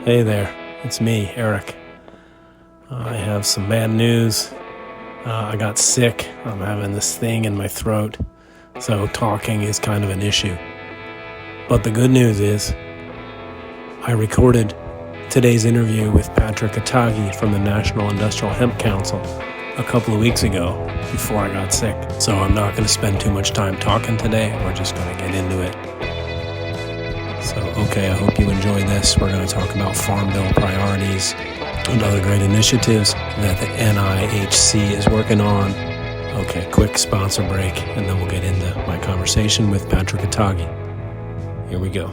Hey there, it's me, Eric. I have some bad news. I got sick. I'm having this thing in my throat, so talking is kind of an issue. But the good news is, I recorded today's interview with Patrick Atagi from the National Industrial Hemp Council a couple of weeks ago before I got sick. So I'm not going to spend too much time talking today. We're just going to get into it. So, okay, I hope you enjoy this. We're going to talk about Farm Bill priorities and other great initiatives that the NIHC is working on. Okay, quick sponsor break, and then we'll get into my conversation with Patrick Atagi. Here we go.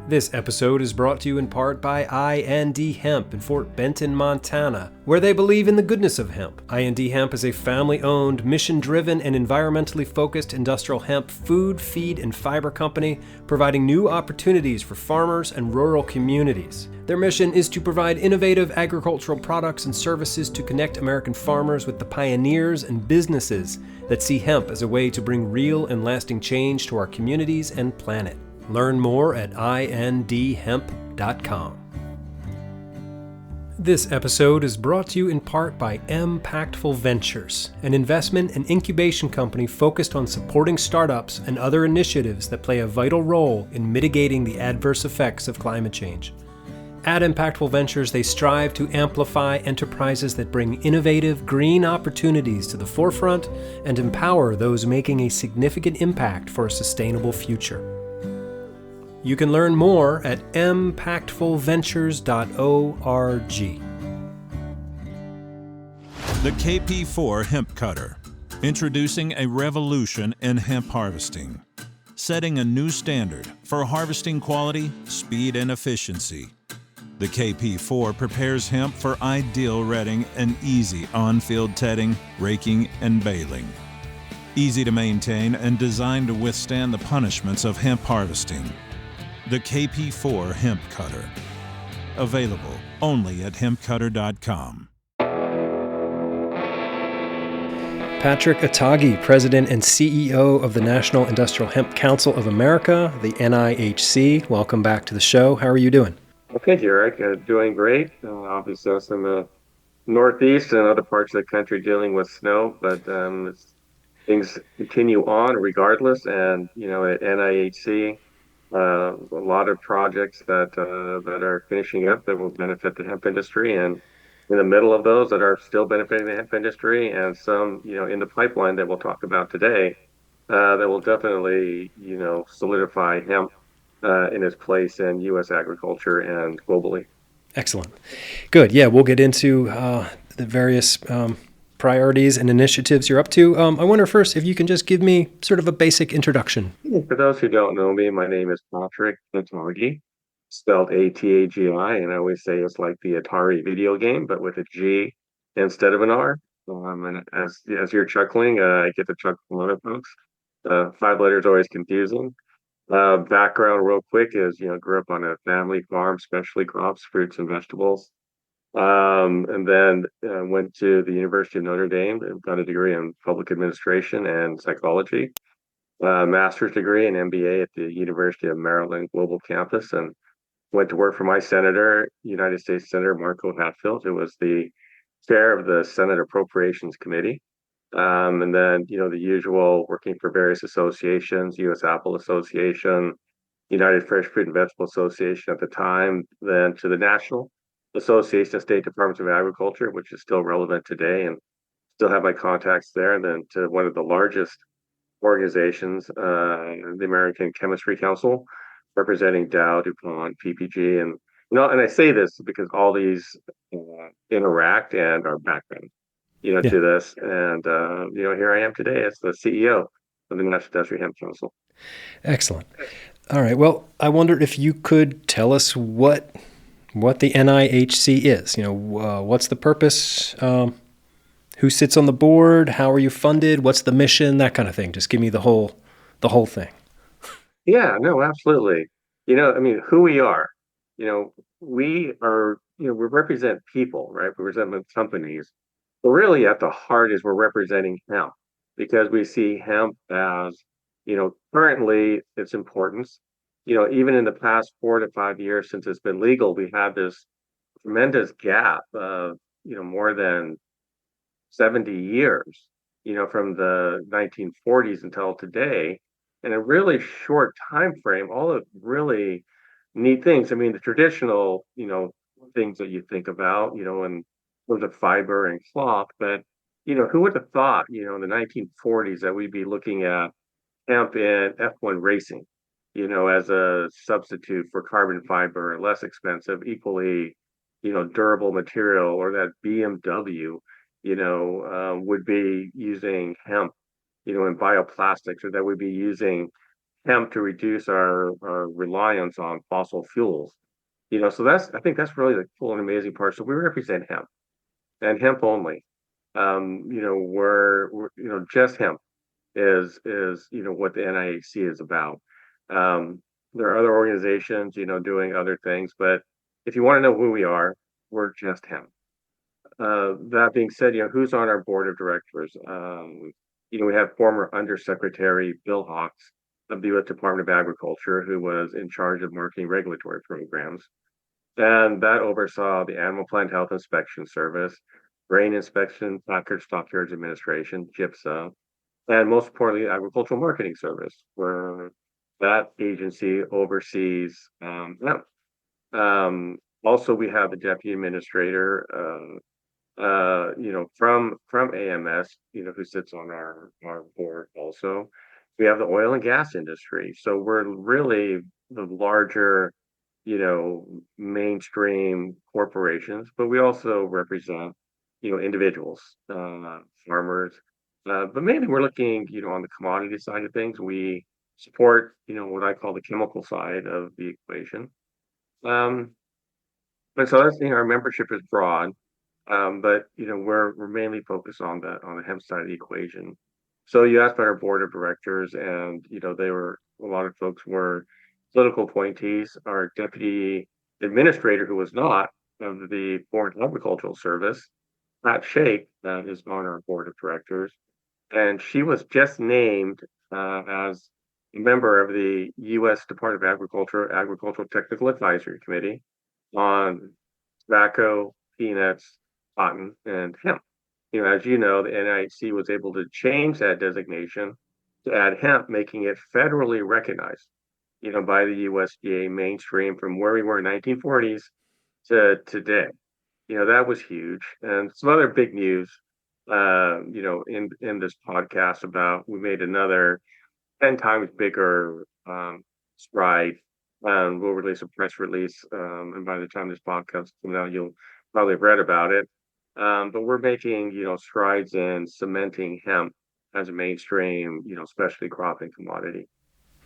This episode is brought to you in part by I&D Hemp in Fort Benton, Montana, where they believe in the goodness of hemp. I&D Hemp is a family-owned, mission-driven, and environmentally focused industrial hemp food, feed, and fiber company, providing new opportunities for farmers and rural communities. Their mission is to provide innovative agricultural products and services to connect American farmers with the pioneers and businesses that see hemp as a way to bring real and lasting change to our communities and planet. Learn more at indhemp.com. This episode is brought to you in part by Impactful Ventures, an investment and incubation company focused on supporting startups and other initiatives that play a vital role in mitigating the adverse effects of climate change. At Impactful Ventures, they strive to amplify enterprises that bring innovative, green opportunities to the forefront and empower those making a significant impact for a sustainable future. You can learn more at impactfulventures.org. The KP4 Hemp Cutter, introducing a revolution in hemp harvesting, setting a new standard for harvesting quality, speed, and efficiency. The KP4 prepares hemp for ideal retting and easy on-field tedding, raking, and baling. Easy to maintain and designed to withstand the punishments of hemp harvesting. The KP4 Hemp Cutter. Available only at hempcutter.com. Patrick Atagi, President and CEO of the National Industrial Hemp Council of America, the NIHC. Welcome back to the show. How are you doing? Okay, Derek. Doing great. Obviously, us in the Northeast and other parts of the country dealing with snow, but things continue on regardless. And, at NIHC, a lot of projects that are finishing up that will benefit the hemp industry, and in the middle of those that are still benefiting the hemp industry, and some in the pipeline that we'll talk about today that will definitely solidify hemp in its place in U.S. agriculture and globally. Excellent. Good. Yeah, we'll get into the various priorities and initiatives you're up to. I wonder first if you can just give me sort of a basic introduction. For those who don't know me, my name is Patrick Atagi, spelled A-T-A-G-I, and I always say it's like the Atari video game, but with a G instead of an R. And as you're chuckling, I get to chuckle from other folks. 5 letters always confusing. Background real quick is, grew up on a family farm, specialty crops, fruits and vegetables. And then went to the University of Notre Dame and got a degree in public administration and psychology, master's degree and MBA at the University of Maryland Global Campus, and went to work for my senator, United States Senator Marco Hatfield, who was the chair of the Senate Appropriations Committee. And then, the usual working for various associations, U.S. Apple Association, United Fresh Fruit and Vegetable Association at the time, then to the National Association of State Departments of Agriculture, which is still relevant today, and still have my contacts there, and then to one of the largest organizations, the American Chemistry Council, representing Dow, DuPont, PPG, and and I say this because all these interact and are background, to this, and here I am today as the CEO of the National Industrial Hemp Council. Excellent. All right. Well, I wondered if you could tell us what the NIHC is. What's the purpose? Who sits on the board? How are you funded? What's the mission? That kind of thing. Just give me the whole thing. Yeah, no, absolutely. Who we are. We are. We represent people, right? We represent companies. But really, at the heart is we're representing hemp, because we see hemp as Currently its importance, even in the past 4 to 5 years since it's been legal, we had this tremendous gap of, more than 70 years, from the 1940s until today. In a really short time frame, all of really neat things. I mean, the traditional, things that you think about, in terms of fiber and cloth, but who would have thought, in the 1940s that we'd be looking at hemp in F1 racing, as a substitute for carbon fiber, less expensive, equally, durable material, or that BMW, would be using hemp, in bioplastics, or that would be using hemp to reduce our reliance on fossil fuels. So I think that's really the cool and amazing part. So we represent hemp and hemp only. We're just hemp is what the NIHC is about. There are other organizations, doing other things, but if you want to know who we are, we're just hemp. That being said, who's on our board of directors? We have former Undersecretary Bill Hawks of the U.S. Department of Agriculture, who was in charge of marketing regulatory programs, and that oversaw the Animal Plant Health Inspection Service, Grain Inspection, Packard Stockyards Administration, GIPSA, and most importantly, Agricultural Marketing Service, where that agency oversees hemp. Also, we have the deputy administrator, from AMS, who sits on our board also. We have the oil and gas industry. So we're really the larger, mainstream corporations, but we also represent, individuals, farmers. But mainly we're looking, on the commodity side of things. We support, what I call the chemical side of the equation. Um, and so that's, our membership is broad. But we're mainly focused on the hemp side of the equation. So you asked about our board of directors, and they were a lot of folks were political appointees. Our deputy administrator, who was not of the Foreign Agricultural Service, Pat Shake, that is on our board of directors, and she was just named as a member of the U.S. Department of Agricultural Technical Advisory Committee on tobacco, peanuts, cotton, and hemp. As you know, the NIHC was able to change that designation to add hemp, making it federally recognized, by the USDA mainstream from where we were in 1940s to today. That was huge. And some other big news, in this podcast about we made another 10 times bigger stride. We'll release a press release, and by the time this podcast comes out, you'll probably have read about it. But we're making, strides in cementing hemp as a mainstream, specialty crop and commodity.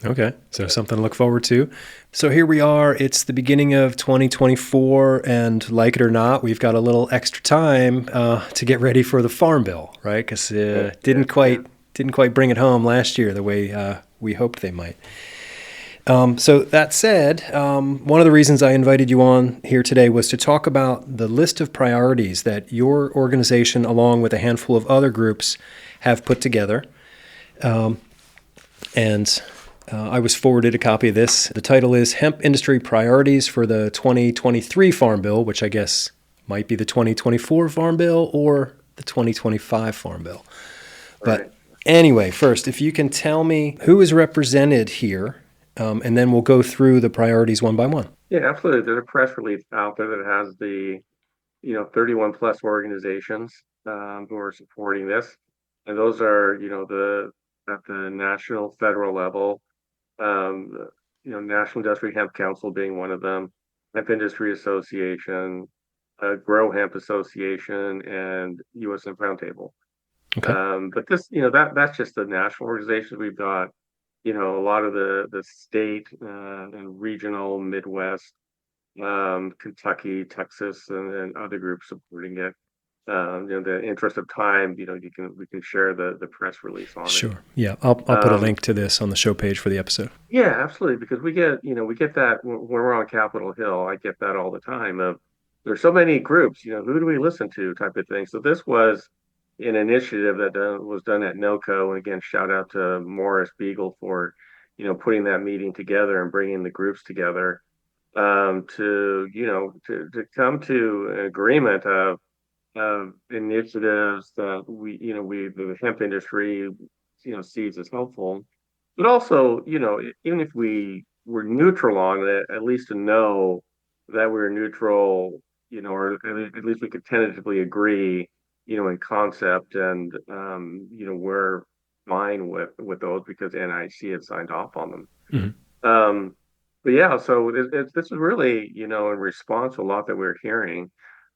Okay, so something to look forward to. So here we are. It's the beginning of 2024, and like it or not, we've got a little extra time to get ready for the Farm Bill, right? Because didn't quite bring it home last year the way we hoped they might. So that said, one of the reasons I invited you on here today was to talk about the list of priorities that your organization, along with a handful of other groups, have put together. I was forwarded a copy of this. The title is Hemp Industry Priorities for the 2023 Farm Bill, which I guess might be the 2024 Farm Bill or the 2025 Farm Bill. Right. But anyway, first, if you can tell me who is represented here, and then we'll go through the priorities one by one. Yeah, absolutely. There's a press release out there that has the 31 plus organizations who are supporting this, and those are at the national, federal level. National Industry Hemp Council being one of them, Hemp Industries Association, Grow Hemp Association, and U.S. Hemp Round Table. Okay. But this, that's just the national organizations. We've got, a lot of the state and regional Midwest, Kentucky, Texas, and other groups supporting it. The interest of time, we can share the press release on it. Sure. Yeah, I'll put a link to this on the show page for the episode. Yeah, absolutely. Because we get that when we're on Capitol Hill. I get that all the time. There's so many groups. Who do we listen to? Type of thing. So this was an initiative that was done at NOCO. And again, shout out to Morris Beagle for, putting that meeting together and bringing the groups together, to come to an agreement of initiatives that the hemp industry, sees as helpful, but also, even if we were neutral on it, at least to know that we're neutral, or at least we could tentatively agree, in concept, and we're fine with those because NIC had signed off on them. Mhm. Um, but yeah, so this is really, in response to a lot that we're hearing.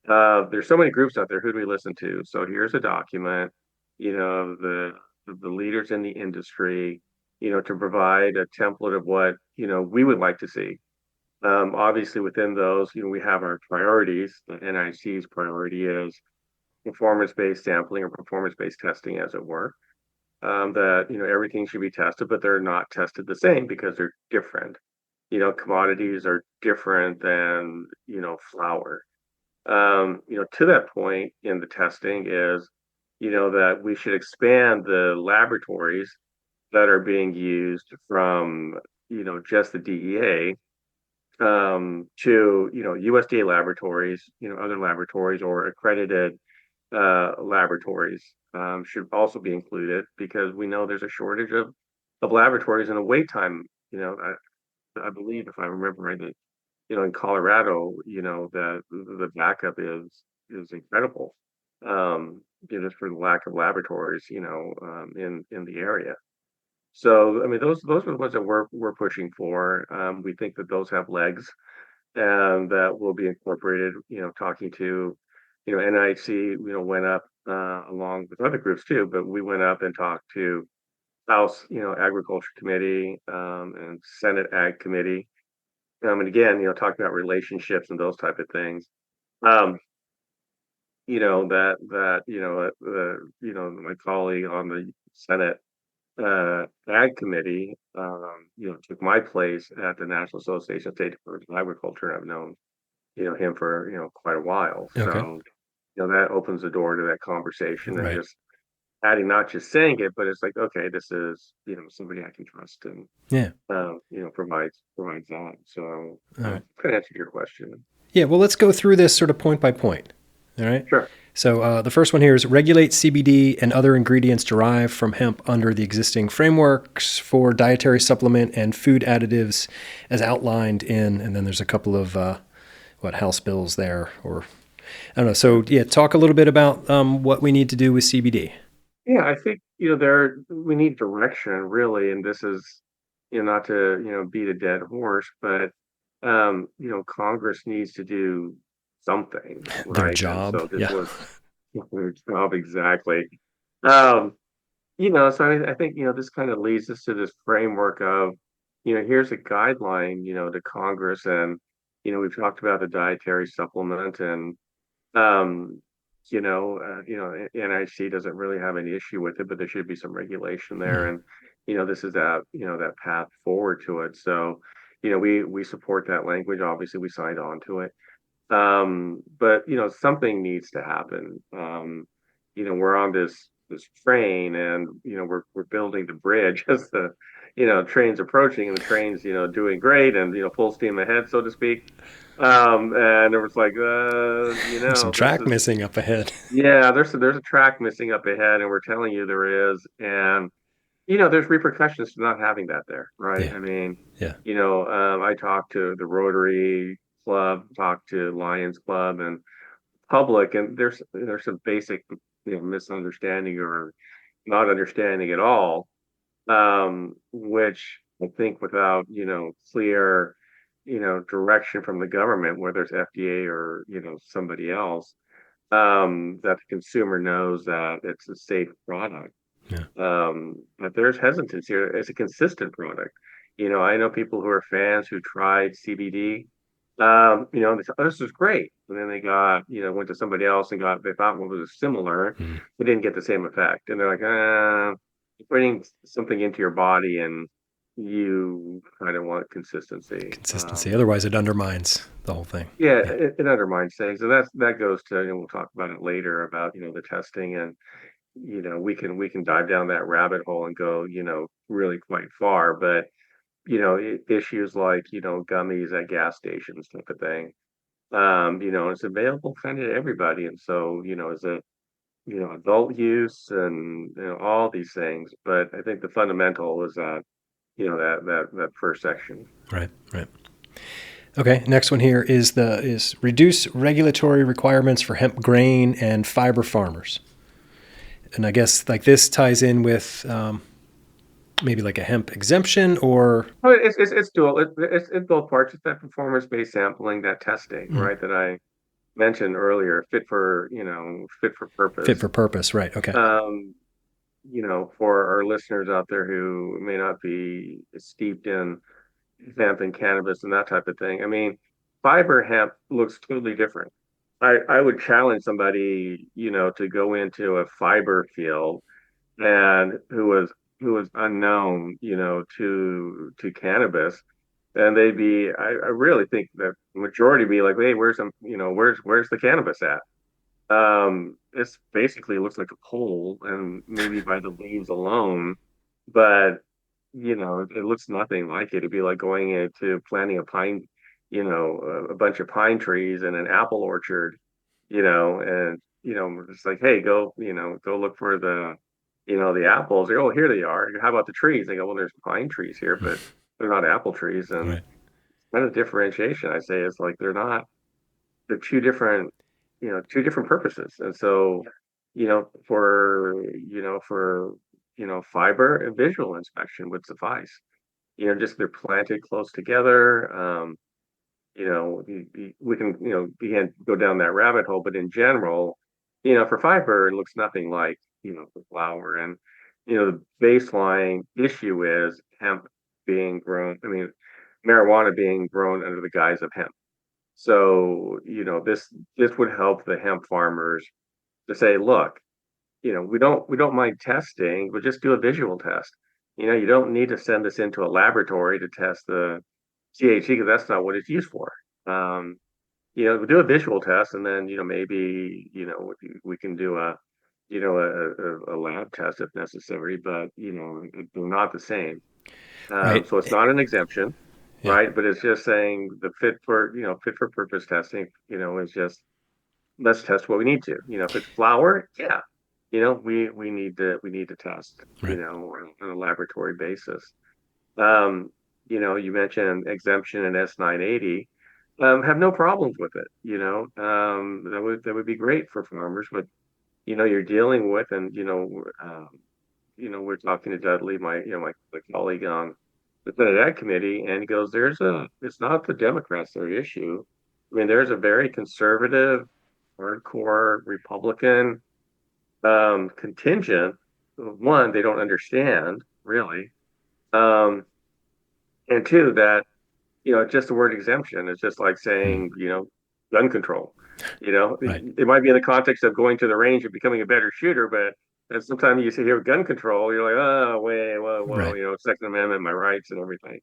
There's so many groups out there. Who do we listen to? So here's a document, the leaders in the industry, to provide a template of what, we would like to see. Obviously, within those, we have our priorities. The NIC's priority is performance-based sampling or performance-based testing, as it were. That, everything should be tested, but they're not tested the same because they're different. Commodities are different than, flour. To that point in the testing is, that we should expand the laboratories that are being used from, just the DEA, to, USDA laboratories, other laboratories or accredited laboratories, should also be included because we know there's a shortage of laboratories and a wait time. I believe, if I remember right, that, in Colorado, the backup is incredible. Just for the lack of laboratories, in the area. So, I mean, those are the ones that we're pushing for. We think that those have legs and that will be incorporated. Talking to, NIHC, went up along with other groups too, but we went up and talked to House, Agriculture Committee, and Senate Ag Committee. And again, talking about relationships and those type of things. Um, my colleague on the Senate Ag Committee, took my place at the National Association of State Departments of Agriculture, and I've known, him for, quite a while. Okay. So, that opens the door to that conversation and Right. just adding, not just saying it, but it's like, okay, this is, somebody I can trust and, Yeah. provides that. So, All right. can answer your question. Yeah. Well, let's go through this sort of point by point. All right. Sure. So the first one here is regulate CBD and other ingredients derived from hemp under the existing frameworks for dietary supplement and food additives as outlined in, and then there's a couple of, House bills there, or I don't know. So yeah, talk a little bit about what we need to do with CBD. Yeah, I think, we need direction really, and this is, not to, beat a dead horse, but Congress needs to do something, Their right? And job. so this Yeah. was their job exactly. Um, so I think, this kind of leads us to this framework of, here's a guideline, to Congress, and we've talked about the dietary supplement, and um, NIC doesn't really have any issue with it, but there should be some regulation there. Mhm. And, this is that path forward to it. So, we support that language. Obviously, we signed on to it. But, something needs to happen. We're on this train, and, we're building the bridge as the, train's approaching, and the train's, doing great and, full steam ahead, so to speak. And it was like, There's some this track is, missing up ahead. yeah, there's a track missing up ahead, and we're telling you there is, and there's repercussions to not having that there, right? Yeah. I mean, Yeah. I talked to the Rotary Club, talked to Lions Club, and public, and there's some basic, misunderstanding or not understanding at all, which I think without, clear, direction from the government, whether it's FDA or, somebody else, that the consumer knows that it's a safe product. Yeah. But there's hesitance here. It's a consistent product. I know people who are fans who tried CBD. They thought, "Oh, this is great." And then they went to somebody else and they thought what was similar, Mhm. but didn't get the same effect. And they're like, you're putting something into your body, and you kind of want consistency. Consistency. Otherwise, it undermines the whole thing. Yeah, Yeah. it undermines things, and that goes to, we'll talk about it later about, the testing, and we can dive down that rabbit hole and go, really quite far, but issues like, gummies at gas stations type of thing. It's available kind of to everybody, and so, is it, adult use and, all these things, but I think the fundamental is that, that first section. Right. Right. Okay. Next one here is reduce regulatory requirements for hemp grain and fiber farmers. And I guess like this ties in with maybe like a hemp exemption or. Oh, it's dual. It's both parts. It's that performance-based sampling, that testing, Mhm. right, that I mentioned earlier, fit for Fit purpose. for purpose. Right. Okay. Um, for our listeners out there who may not be steeped in hemp and cannabis and that type of thing. I mean, fiber hemp looks totally different. I would challenge somebody, to go into a fiber field and who was unknown, to cannabis, and they'd be, I really think that the majority be like, hey, where's the cannabis at? This basically looks like a pole, and maybe by the leaves alone, but it looks nothing like it. It'd be like going into planting a pine, a bunch of pine trees in an apple orchard, and it's like, hey, go look for the apples. They go, oh, here they are. How about the trees? They go, well, there's pine trees here, but they're not apple trees. And Right. kind of differentiation, I say, is like they're two different purposes. And so, for fiber and visual inspection would suffice. Just they're planted close together. We can, begin go down that rabbit hole, but in general, for fiber, it looks nothing like, the flower. And, the baseline issue is hemp being grown, I mean, marijuana being grown under the guise of hemp. So, this would help the hemp farmers to say, look, we don't mind testing, but just do a visual test. You don't need to send this into a laboratory to test the THC because that's not what it's used for. Um, we do a visual test, and then maybe we can do a lab test if necessary, but they're not the same. Right. So it's not an exemption, Yeah. right? But it's just saying the fit for purpose testing, is just let's test what we need to. If it's flour, yeah, we need to test, Right. on a laboratory basis. Um, you mentioned exemption in S980. Have no problems with it. That would be great for farmers, but you're dealing with, and we're talking to Dudley, my colleague on the Senate Ag Committee, and he goes, it's not the Democrats their issue. I mean, there's a very conservative, hardcore Republican contingent. One, they don't understand really, um, and two, that just the word exemption is just like Mm. saying, gun control. Right. It might be in the context of going to the range and becoming a better shooter, but sometimes you see here gun control, you're like, oh, wait, whoa, Right. Second Amendment, my rights and everything.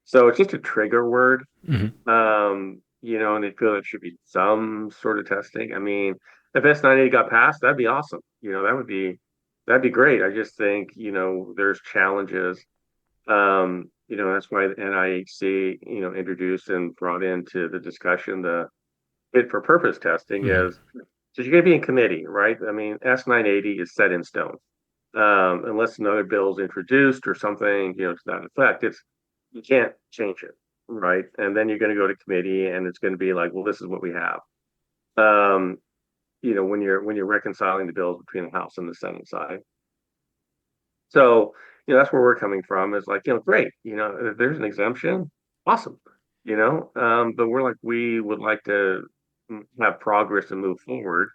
So it's just a trigger word, Hmm. and they feel it should be some sort of testing. I mean, if S980 got passed, that'd be awesome. That'd be great. I just think, there's challenges. That's why the NIHC, introduced and brought into the discussion the fit for purpose testing Hmm. is, so you're going to be in committee, right? I mean, S980 is set in stone. Unless another bill is introduced or something, to that effect, you can't change it, right? And then you're going to go to committee, and it's going to be like, well, this is what we have. Um, when you're reconciling the bills between the House and the Senate side. So, that's where we're coming from is like, great, if there's an exemption, awesome, but we would like to have progress and move forward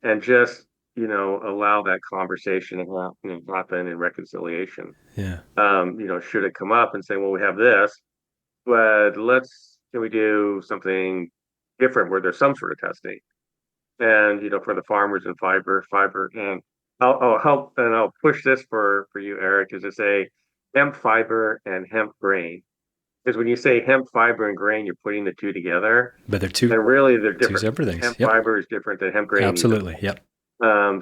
and just, allow that conversation to happen in reconciliation. Yeah. Should it come up and say, well, we have this, but can we do something different where there's some sort of testing? And for the farmers and fiber, and I'll help and I'll push this for you, Eric, is to say hemp fiber and hemp grain. Because when you say hemp fiber and grain, you're putting the two together, But they're two and really they're two different. separate things. Hemp Yep. fiber is different than hemp grain even. Absolutely. Yep.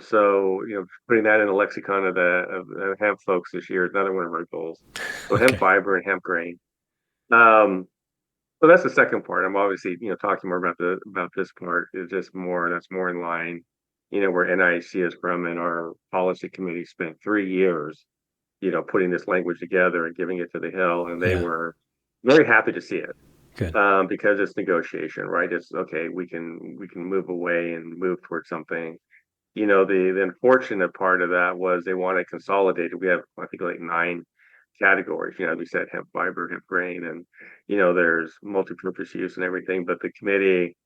So putting that in the lexicon of the hemp folks this year is another one of our goals. So hemp Okay. fiber and hemp grain. Um, so that's the second part. I'm obviously talking more about this part is just more that's more in line, where NIHC is from, and our policy committee spent 3 years, putting this language together and giving it to the Hill, and they Yeah. were very happy to see it. Good. Because it's negotiation, right? It's okay. We can move away and move towards something. The unfortunate part of that was they want to consolidate it. We have, I think, like 9 categories. We said hemp fiber, hemp grain, and there's multi-purpose use and everything. But the committee,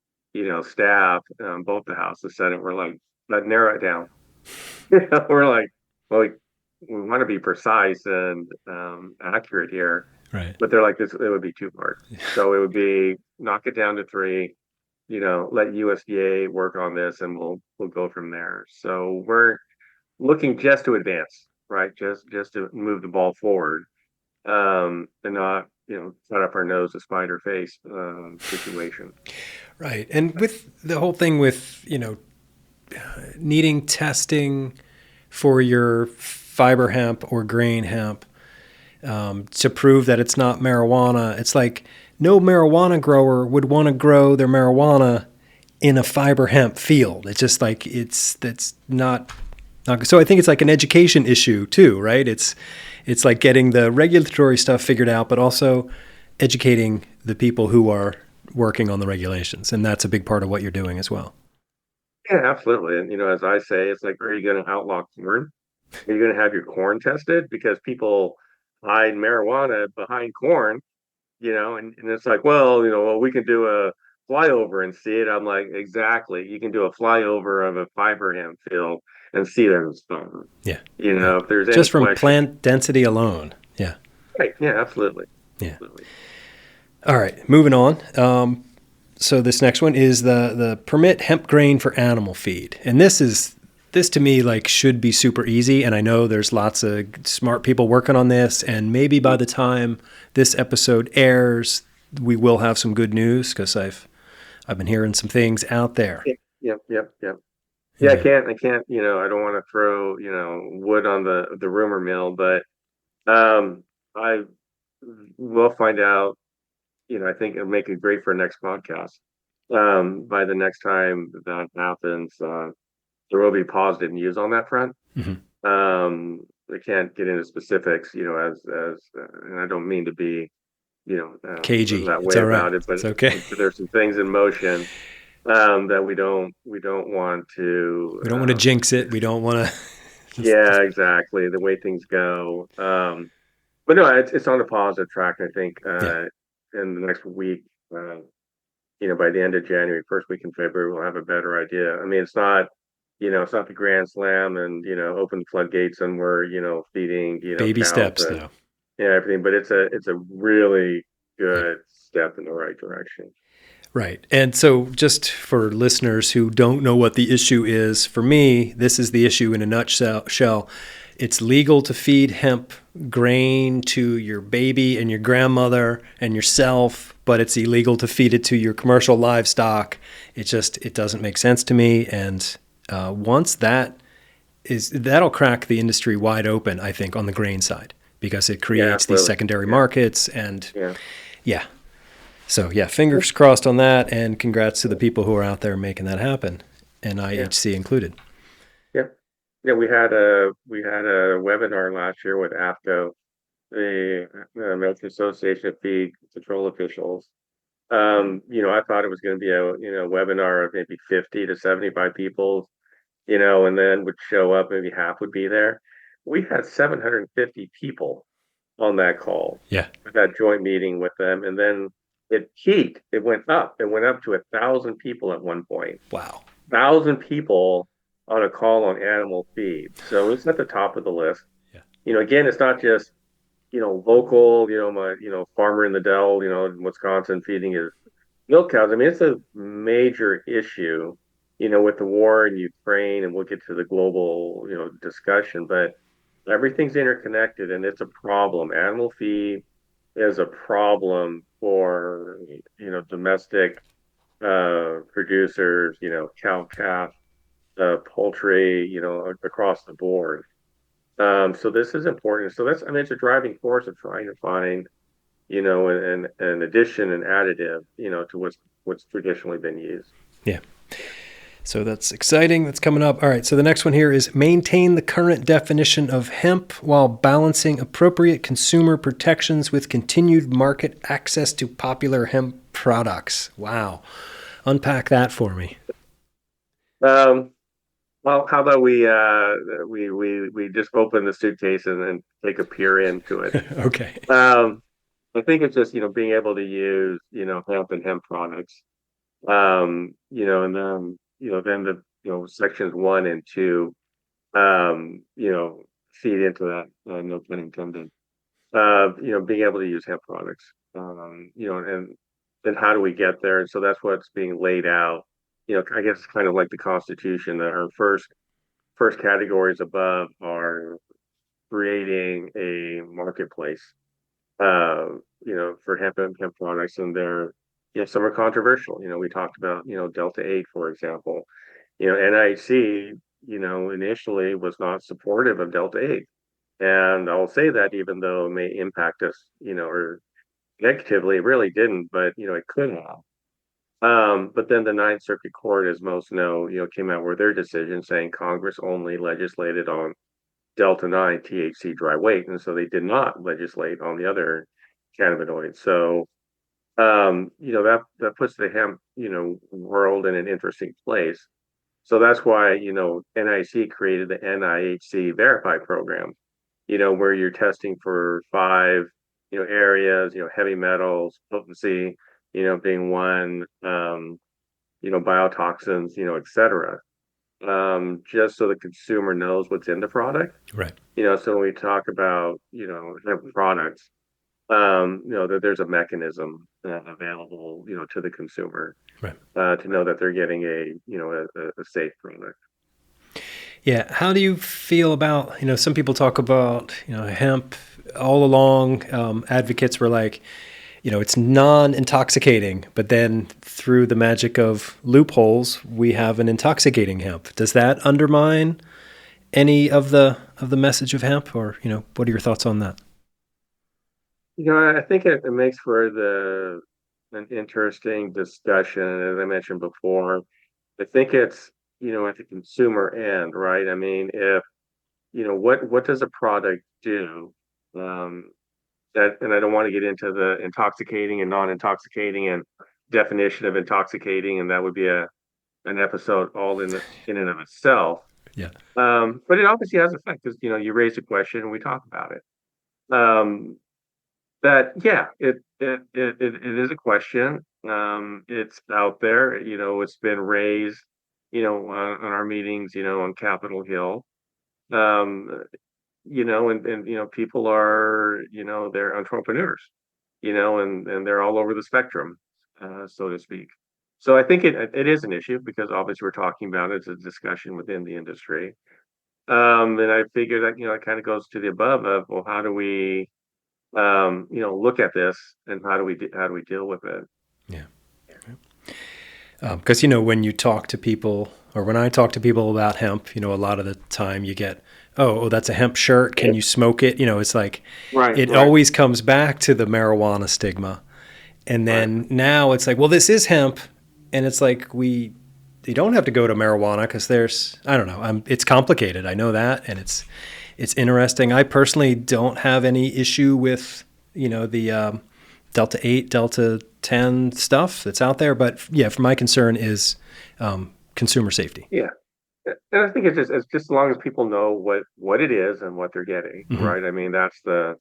staff, both the House, the Senate, were like, "Let narrow it down." We're like, well, we want to be precise and accurate here, Right. but they're like, this, it would be too hard. So it would be knock it down to 3, let USDA work on this, and we'll go from there. So we're looking just to advance, right? Just to move the ball forward, and not cut up our nose to spite our face situation. Right. And with the whole thing with, needing testing for your fiber hemp or grain hemp to prove that it's not marijuana, it's like no marijuana grower would want to grow their marijuana in a fiber hemp field. It's just like that's not so I think it's like an education issue too, right? It's like getting the regulatory stuff figured out, but also educating the people who are working on the regulations, and that's a big part of what you're doing as well. Yeah, absolutely. And as I say, it's like, are you going to outlaw corn? Are you going to have your corn tested? Because people hide marijuana behind corn, and it's like, well, we can do a flyover and see it. I'm like, exactly. You can do a flyover of a fiber hemp field and see their stuff. Yeah. Yeah. If there's any Just from question. plant density alone. Yeah. Right. Yeah, absolutely. Yeah. Absolutely. All right. Moving on. So this next one is the permit hemp grain for animal feed. And this to me like should be super easy. And I know there's lots of smart people working on this. And maybe by the time this episode airs, we will have some good news because I've been hearing some things out there. Yep. Yeah, I can't, I don't want to throw, wood on the rumor mill, but I will find out, I think it'll make it great for a next podcast. By the next time that happens, there will be positive news on that front. Mm-hmm. I can't get into specifics, and I don't mean to be, Cagey. that It's way all right. about it, but It's okay. there's some things in motion that we don't want to. We don't want to jinx it. We don't want to. Yeah, exactly. The way things go. But no, it's on a positive track. I think Yeah. in the next week, by the end of January, first week in February, we'll have a better idea. I mean, it's not the grand slam and open the floodgates and we're feeding Baby cows steps and though. everything. But it's a really good step in the right direction. Right. And so just for listeners who don't know what the issue is, for me, this is the issue in a nutshell. It's legal to feed hemp grain to your baby and your grandmother and yourself, but it's illegal to feed it to your commercial livestock. It doesn't make sense to me. And once that'll crack the industry wide open, I think, on the grain side, because it creates these secondary markets and yeah. So yeah, fingers crossed on that, and congrats to the people who are out there making that happen, NIHC included. Yeah, we had a webinar last year with AFCO, the American Association of Feed Control Officials. I thought it was going to be a webinar of maybe 50 to 75 people, and then would show up, maybe half would be there. We had 750 people on that call. Yeah. That joint meeting with them, and then it peaked. It went up. It went up to 1,000 people at one point. Wow. 1,000 people on a call on animal feed. So it's at the top of the list. Yeah. Again, it's not just, local, my, farmer in the Dell, in Wisconsin feeding his milk cows. I mean, it's a major issue, with the war in Ukraine, and we'll get to the global, discussion. But, Everything's interconnected, and it's a problem. Animal feed is a problem for domestic producers, cow calf, poultry, across the board. So this is important. So that's, I mean, it's a driving force of trying to find, an addition, an additive, to what's traditionally been used. Yeah. So that's exciting. That's coming up. All right. So the next one here is maintain the current definition of hemp while balancing appropriate consumer protections with continued market access to popular hemp products. Wow. Unpack that for me. Um, well, how about we just open the suitcase and take a peer into it. Okay. Um, I think it's just, being able to use, hemp and hemp products. And then sections 1 and 2, feed into that, no pun intended. Being able to use hemp products. And then how do we get there? And so that's what's being laid out. I guess kind of like the Constitution. Our first categories above are creating a marketplace, for hemp and hemp products, and they're, some are controversial. We talked about, Delta 8, for example. NIHC, initially was not supportive of Delta 8. And I'll say that even though it may impact us, or negatively, it really didn't, but, it could have. But then the Ninth Circuit Court, as most know, came out with their decision saying Congress only legislated on Delta 9 THC dry weight, and so they did not legislate on the other cannabinoids. So that puts the hemp world in an interesting place. So that's why NIC created the NIHC Verify program, where you're testing for 5 areas, heavy metals, potency, being one, biotoxins, et cetera, just so the consumer knows what's in the product. Right. So when we talk about, hemp products, that there's a mechanism available, to the consumer, Right. to know that they're getting a safe product. Yeah. How do you feel about, some people talk about, hemp all along. Advocates were like, it's non-intoxicating, but then through the magic of loopholes, we have an intoxicating hemp. Does that undermine any of the message of hemp, or what are your thoughts on that? I think it makes for an interesting discussion. As I mentioned before, I think it's, at the consumer end, right? I mean, if, what does a product do? Um, and I don't want to get into the intoxicating and non-intoxicating and definition of intoxicating, and that would be an episode all in and of itself. Yeah. But it obviously has effect because, you raise a question and we talk about it. Um, that yeah, it is a question. It's out there. It's been raised, on our meetings, on Capitol Hill. Um, and people are, they're entrepreneurs, and they're all over the spectrum, so to speak. So I think it is an issue because obviously we're talking about it as a discussion within the industry. And I figure that, it kind of goes to the above of, well, how do we, look at this, and how do we deal with it? Yeah. Because, when you talk to people, or when I talk to people about hemp, a lot of the time you get, oh, that's a hemp shirt. Can you smoke it? It's like, Right, it right, always comes back to the marijuana stigma. And right. then now it's like, well, this is hemp. And it's like, you don't have to go to marijuana because there's, I don't know, it's complicated. I know that. And it's interesting. I personally don't have any issue with, the Delta 8, Delta 10 stuff that's out there. But yeah, for my concern is consumer safety. Yeah. And I think it's just as long as people know what it is and what they're getting, Mm-hmm. right? I mean, that's the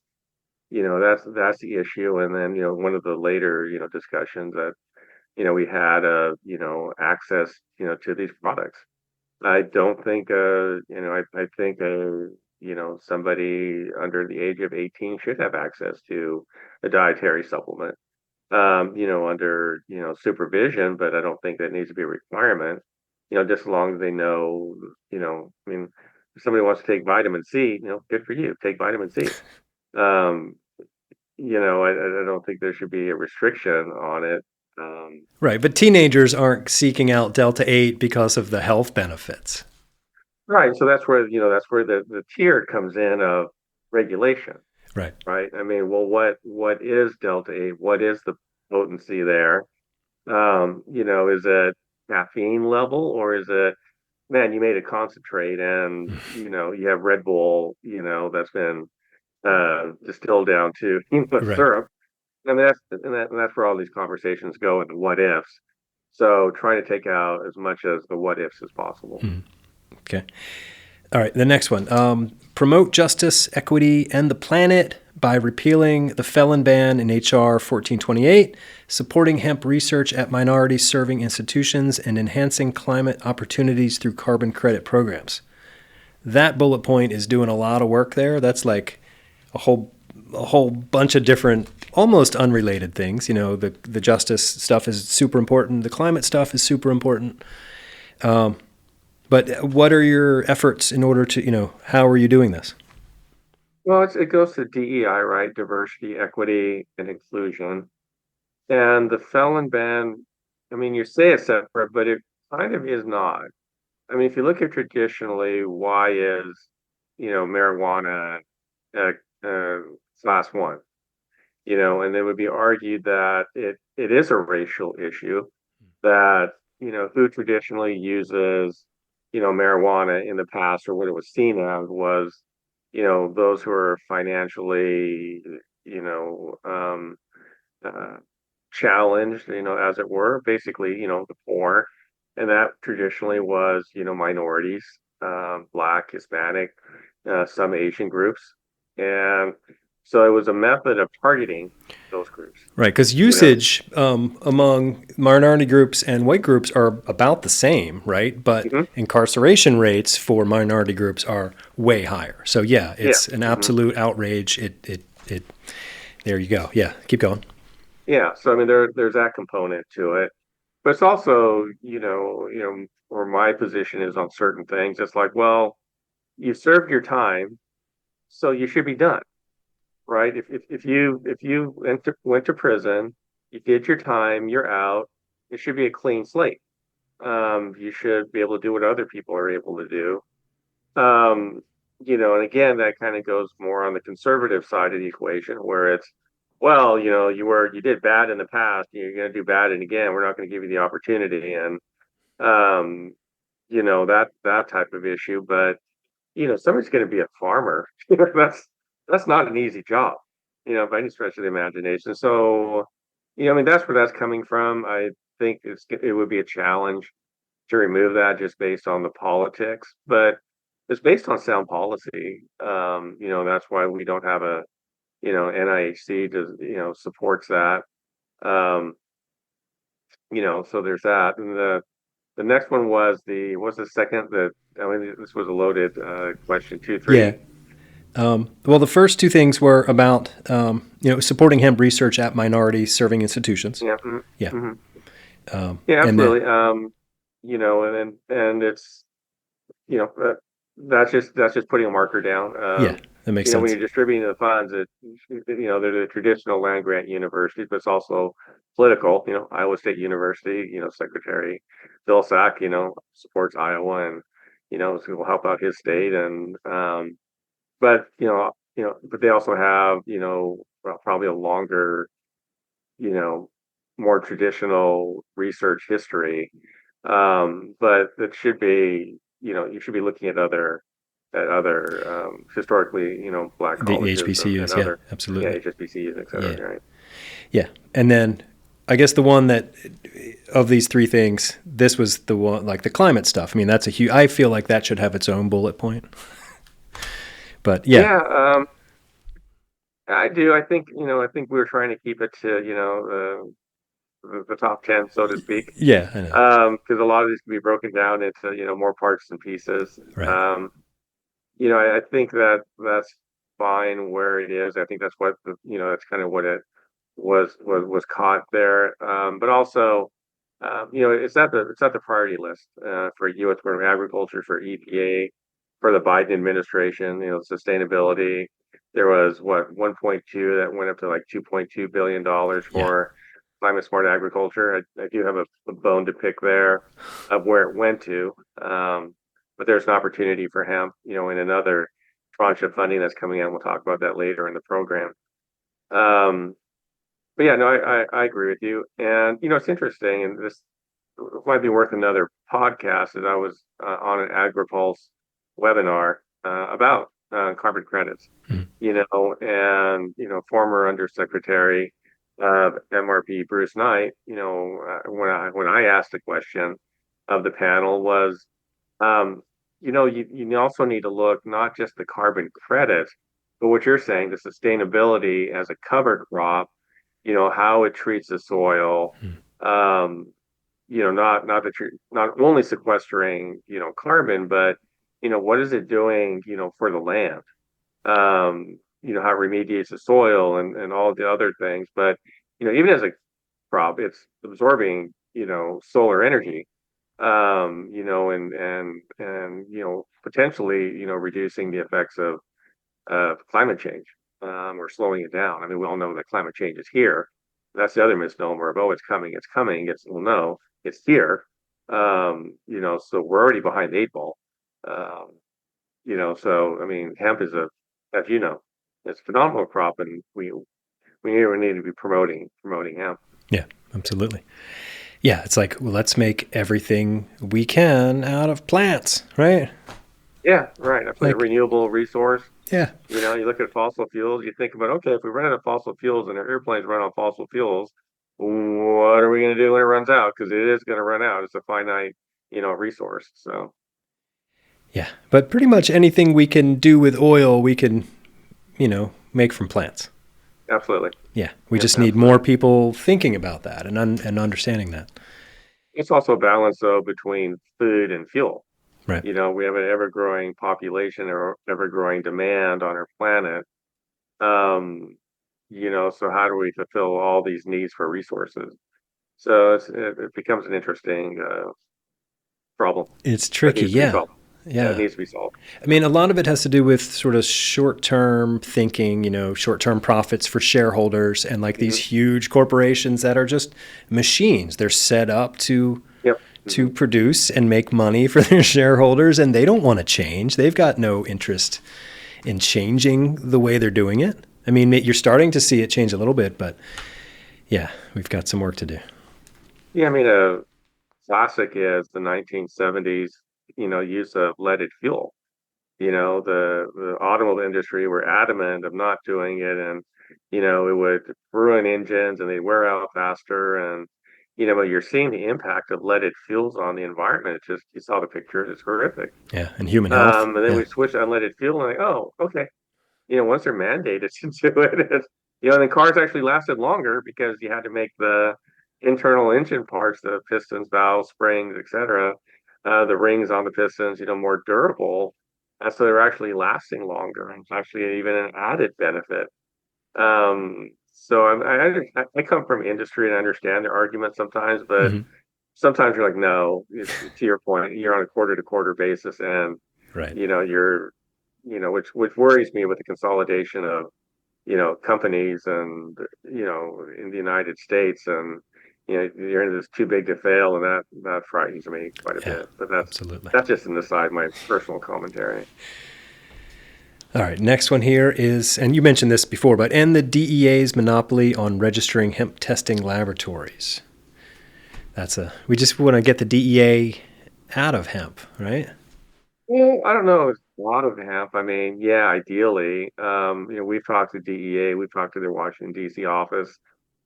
issue. And then, one of the later, discussions that, we had, access, to these products. I don't think, I think, somebody under the age of 18 should have access to a dietary supplement, under, supervision, but I don't think that needs to be a requirement, just as long as they know, I mean, somebody wants to take vitamin C, good for you, take vitamin C. Um, I don't think there should be a restriction on it. Right, but teenagers aren't seeking out Delta 8 because of the health benefits. Right. So that's where the tier comes in of regulation, Right. right? I mean, well, what is Delta 8? What is the potency there? Is it caffeine level, or is it, man, you made a concentrate and you have Red Bull, that's been distilled down to Right. syrup. I mean, that's where all these conversations go into what ifs. So trying to take out as much as the what ifs as possible. Okay. All right, the next one. Promote justice, equity, and the planet by repealing the felon ban in H.R. 1428, supporting hemp research at minority serving institutions, and enhancing climate opportunities through carbon credit programs. That bullet point is doing a lot of work there. That's like a whole bunch of different, almost unrelated things. The justice stuff is super important. The climate stuff is super important. But what are your efforts in order to, how are you doing this? Well, it goes to DEI, right? Diversity, equity, and inclusion. And the felon ban, I mean, you say it's separate, but it kind of is not. I mean, if you look at traditionally, why is, marijuana uh, uh, class one? And it would be argued that it is a racial issue, that, who traditionally uses, marijuana in the past, or what it was seen as was, those who are financially, you know, um, uh, challenged, as it were, basically, the poor. And that traditionally was, minorities, Black, Hispanic, some Asian groups. And so it was a method of targeting those groups, Right, because you know? usage among minority groups and white groups are about the same, right? But Hmm. incarceration rates for minority groups are way higher. So yeah, Yeah. it's an Hmm. absolute outrage. It. There you go. Yeah, keep going. Yeah. So, I mean, there's that component to it. But it's also, where my position is on certain things, it's like, well, you served your time, so you should be done, right? If you went to prison, you did your time, you're out. It should be a clean slate. You should be able to do what other people are able to do. Um, and again, that kind of goes more on the conservative side of the equation, where it's, well, you did bad in the past, you're going to do bad, and again, we're not going to give you the opportunity, and um, that type of issue. But somebody's going to be a farmer. That's not an easy job, by any stretch of the imagination. So, I mean, that's where that's coming from. I think it would be a challenge to remove that just based on the politics, but it's based on sound policy. That's why we don't have a, NIHC does, supports that. Um, so there's that. And the next one was what's the second that, I mean, this was a loaded question, two, Yeah. three. Well, the first two things were about supporting hemp research at minority serving institutions. Yeah. Yeah. Hmm. Yeah, And then absolutely. And it's, you know, uh, that's just putting a marker down. yeah, that makes When sense. you're distributing the funds, they're the traditional land grant universities, but it's also political. Iowa State University, Secretary Bill Sack, supports Iowa, and so will help out his state. And but but they also have well, probably a longer, you know, more traditional research history. But it should be, you should be looking at other historically, black The colleges and HBCUs, yeah, other, yeah, absolutely. HSBCs, et Yeah. cetera, right? Yeah. And then I guess the one that of these three things, this was the one like the climate stuff. I mean, that's a huge, I feel like that should have its own bullet point. But yeah. Yeah, I do. I think we were trying to keep it to, the top 10, so to speak. Yeah, I know. Because a lot of these can be broken down into, more parts and pieces. Right. I think that that's fine where it is. I think that's what that's kind of what it was caught there. But also, it's at the priority list for U.S. Department of Agriculture, for EPA, for the Biden administration, sustainability. There was what 1.2 that went up to like $2.2 billion Yeah. for climate smart agriculture. I do have a bone to pick there of where it went to. But there's an opportunity for hemp, in another tranche of funding that's coming out. We'll talk about that later in the program. Um, but yeah, no, I agree with you. And it's interesting, and this might be worth another podcast. As I was on an AgriPulse webinar about carbon credits, Mm. and former Undersecretary of MRP Bruce Knight, when I asked the question of the panel was, you also need to look not just the carbon credit, but what you're saying, the sustainability as a cover crop, how it treats the soil. Mm. Not that you're not only sequestering, carbon, but what is it doing, for the land? How it remediates the soil and all the other things. But even as a crop, it's absorbing, solar energy, and potentially, reducing the effects of climate change, or slowing it down. I mean, we all know that climate change is here. That's the other misnomer of, oh, it's coming, it's coming. Well, no, it's here. So we're already behind the eight ball. Um, so I mean, hemp is as you know, it's a phenomenal crop, and we need to be promoting hemp. Yeah, absolutely. Yeah, it's like, well, let's make everything we can out of plants, right? Yeah, right. That's like a Like, renewable resource. yeah, You look at fossil fuels, you think about, okay, if we run out of fossil fuels and our airplanes run on fossil fuels, what are we going to do when it runs out? Because it is going to run out. It's a finite, resource. So, yeah. But pretty much anything we can do with oil, we can, make from plants. absolutely. Yeah, we Yep, just need absolutely. more people thinking about that and understanding that. It's also a balance, though, between food and fuel. Right. We have an ever-growing population or ever-growing demand on our planet. Um, so how do we fulfill all these needs for resources? So it becomes an interesting problem It's that tricky. needs to be Yeah. solved. Yeah, it Yeah. needs to be solved. I mean, a lot of it has to do with sort of short term thinking, short term profits for shareholders and like these Hmm. huge corporations that are just machines. They're set up Yep. to Hmm. produce and make money for their shareholders, and they don't want to change. They've got no interest in changing the way they're doing it. I mean, you're starting to see it change a little bit, but yeah, we've got some work to do. Yeah, I mean, a classic is the 1970s, use of leaded fuel. The automobile industry were adamant of not doing it, and it would ruin engines and they wear out faster. And but you're seeing the impact of leaded fuels on the environment. It's just, you saw the pictures, it's horrific. Yeah, and human health. And then Yeah, we switched to unleaded fuel, and like, oh, okay. Once they're mandated to do it, and then cars actually lasted longer because you had to make the internal engine parts, the pistons, valves, springs, etc., the rings on the pistons, more durable. And so they're actually lasting longer. And it's actually even an added benefit. So I come from industry and I understand their arguments sometimes, but hmm, sometimes you're like, no, to your point, you're on a quarter to quarter basis, and right. you're which worries me with the consolidation of companies, and in the United States, and you're in this too big to fail, and that frightens me quite a Yeah, bit. But that's absolutely. that's just an aside, my personal commentary. All right, next one here is, and you mentioned this before, but end the DEA's monopoly on registering hemp testing laboratories. We just want to get the DEA out of hemp, right? Well, I don't know. It's a lot of hemp. I mean, yeah, ideally, we've talked to DEA, we've talked to their Washington D.C. office.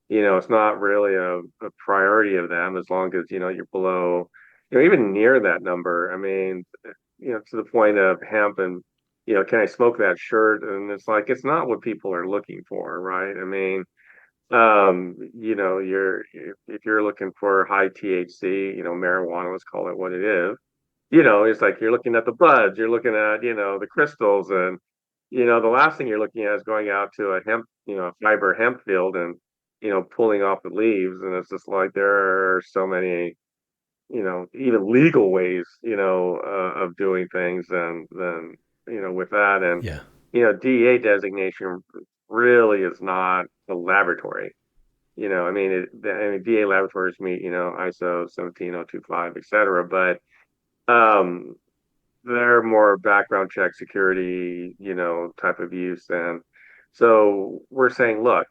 It's not really a priority of them as long as you're below, even near that number. I mean, to the point of hemp and can I smoke that shirt? And it's like it's not what people are looking for, right? I mean, you're if you're looking for high THC, marijuana, let's call it what it is. It's like you're looking at the buds, you're looking at, the crystals, and the last thing you're looking at is going out to a hemp, fiber hemp field and pulling off the leaves. And it's just like there are so many even legal ways, of doing things than with that. And, Yeah. DEA designation really is not a laboratory. DA laboratories meet, ISO 17025, et cetera, but um, they're more background check security, type of use. And so we're saying, look,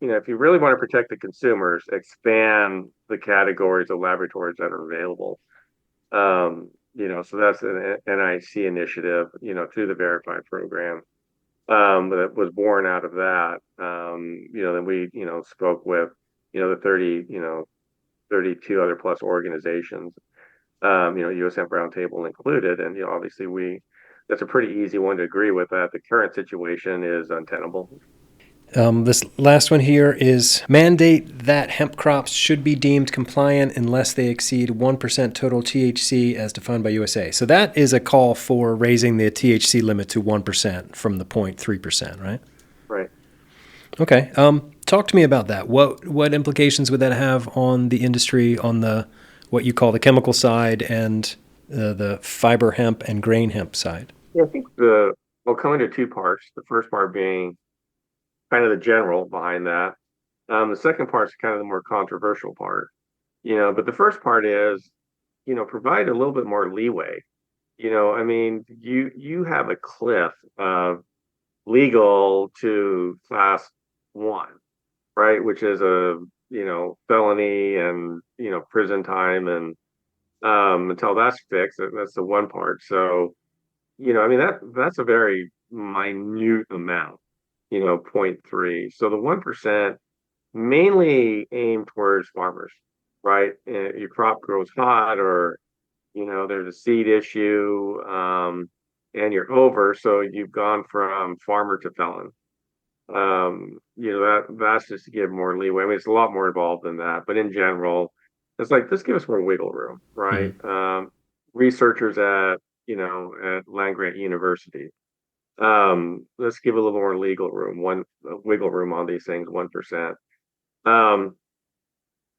if you really want to protect the consumers, expand the categories of laboratories that are available. So that's an NIHC initiative, through the Verify program, that was born out of that. Then we, spoke with, the 32 other plus organizations, US Hemp Round Table included. And, obviously that's a pretty easy one to agree with, that the current situation is untenable. This last one here is mandate that hemp crops should be deemed compliant unless they exceed 1% total THC as defined by USA. So that is a call for raising the THC limit to 1% from the 0.3%, right? Right. Okay. Talk to me about that. What implications would that have on the industry, on the what you call the chemical side and the fiber hemp and grain hemp side? Yeah, I think we'll come into two parts. The first part being kind of the general behind that. The second part is kind of the more controversial part, but the first part is, provide a little bit more leeway. You have a cliff of legal to class one, right? Which is a, felony and, prison time. And until that's fixed, that's the one part. So, that's a very minute amount, 0.3. So the 1% mainly aimed towards farmers, right? Your crop grows hot, or there's a seed issue, and you're over, so you've gone from farmer to felon. That's just to give more leeway. I mean, it's a lot more involved than that, but in general, it's like, just give us more wiggle room, right? Mm-hmm. Researchers at land grant university, let's give a little more legal room, one wiggle room on these things, 1%. um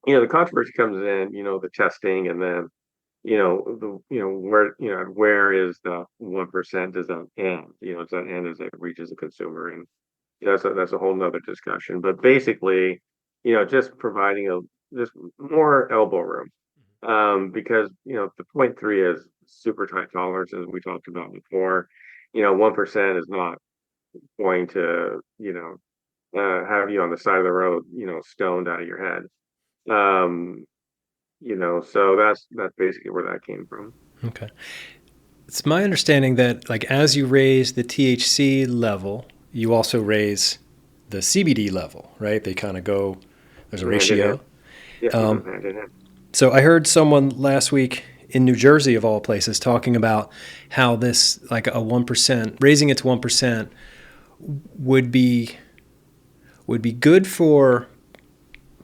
the controversy comes in, the testing, and then where is the 1%, does that end, does that end as it reaches the consumer? And that's a whole nother discussion. But basically, just providing just more elbow room, because the 0.3 is super tight tolerance, as we talked about before. 1% is not going to have you on the side of the road, stoned out of your head. So that's basically where that came from. Okay. It's my understanding that, like, as you raise the THC level, you also raise the CBD level, right? They kind of go, there's a Hand in hand. ratio. Yeah, Um, hand in hand. so I heard someone last week in New Jersey, of all places, talking about how this, like a 1%, raising it to 1% would be good for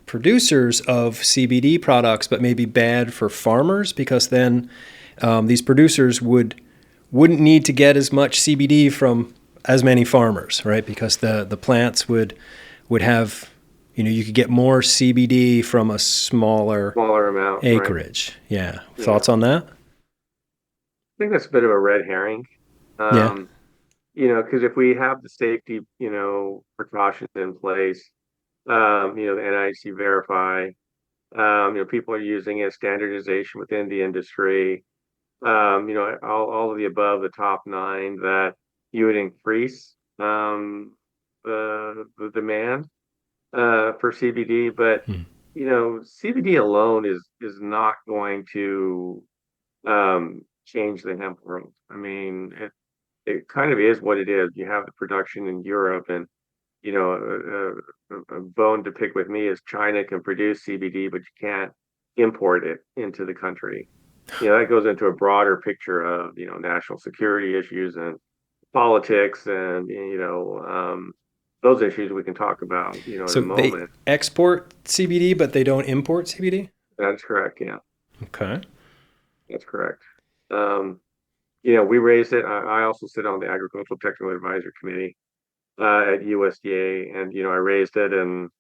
producers of CBD products, but maybe bad for farmers, because then these producers wouldn't need to get as much CBD from as many farmers, right? Because the plants would have, you could get more CBD from a smaller Smaller amount, right? acreage. Yeah. Yeah. Thoughts on that? I think that's a bit of a red herring. Yeah. Um, because if we have the safety, precautions in place, the NIHC verify, people are using it, standardization within the industry, all of the above, the top nine, that you would increase the demand for CBD. But Hmm. CBD alone is not going to change the hemp world. I mean, it kind of is what it is. You have the production in Europe, and a bone to pick with me is China can produce CBD, but you can't import it into the country. That goes into a broader picture of, national security issues and politics, and, those issues we can talk about, in So a they moment. export CBD, but they don't import CBD? That's correct. Yeah, Okay. that's correct. Um, we raised it. I also sit on the Agricultural Technical Advisory Committee at USDA, and I raised it, and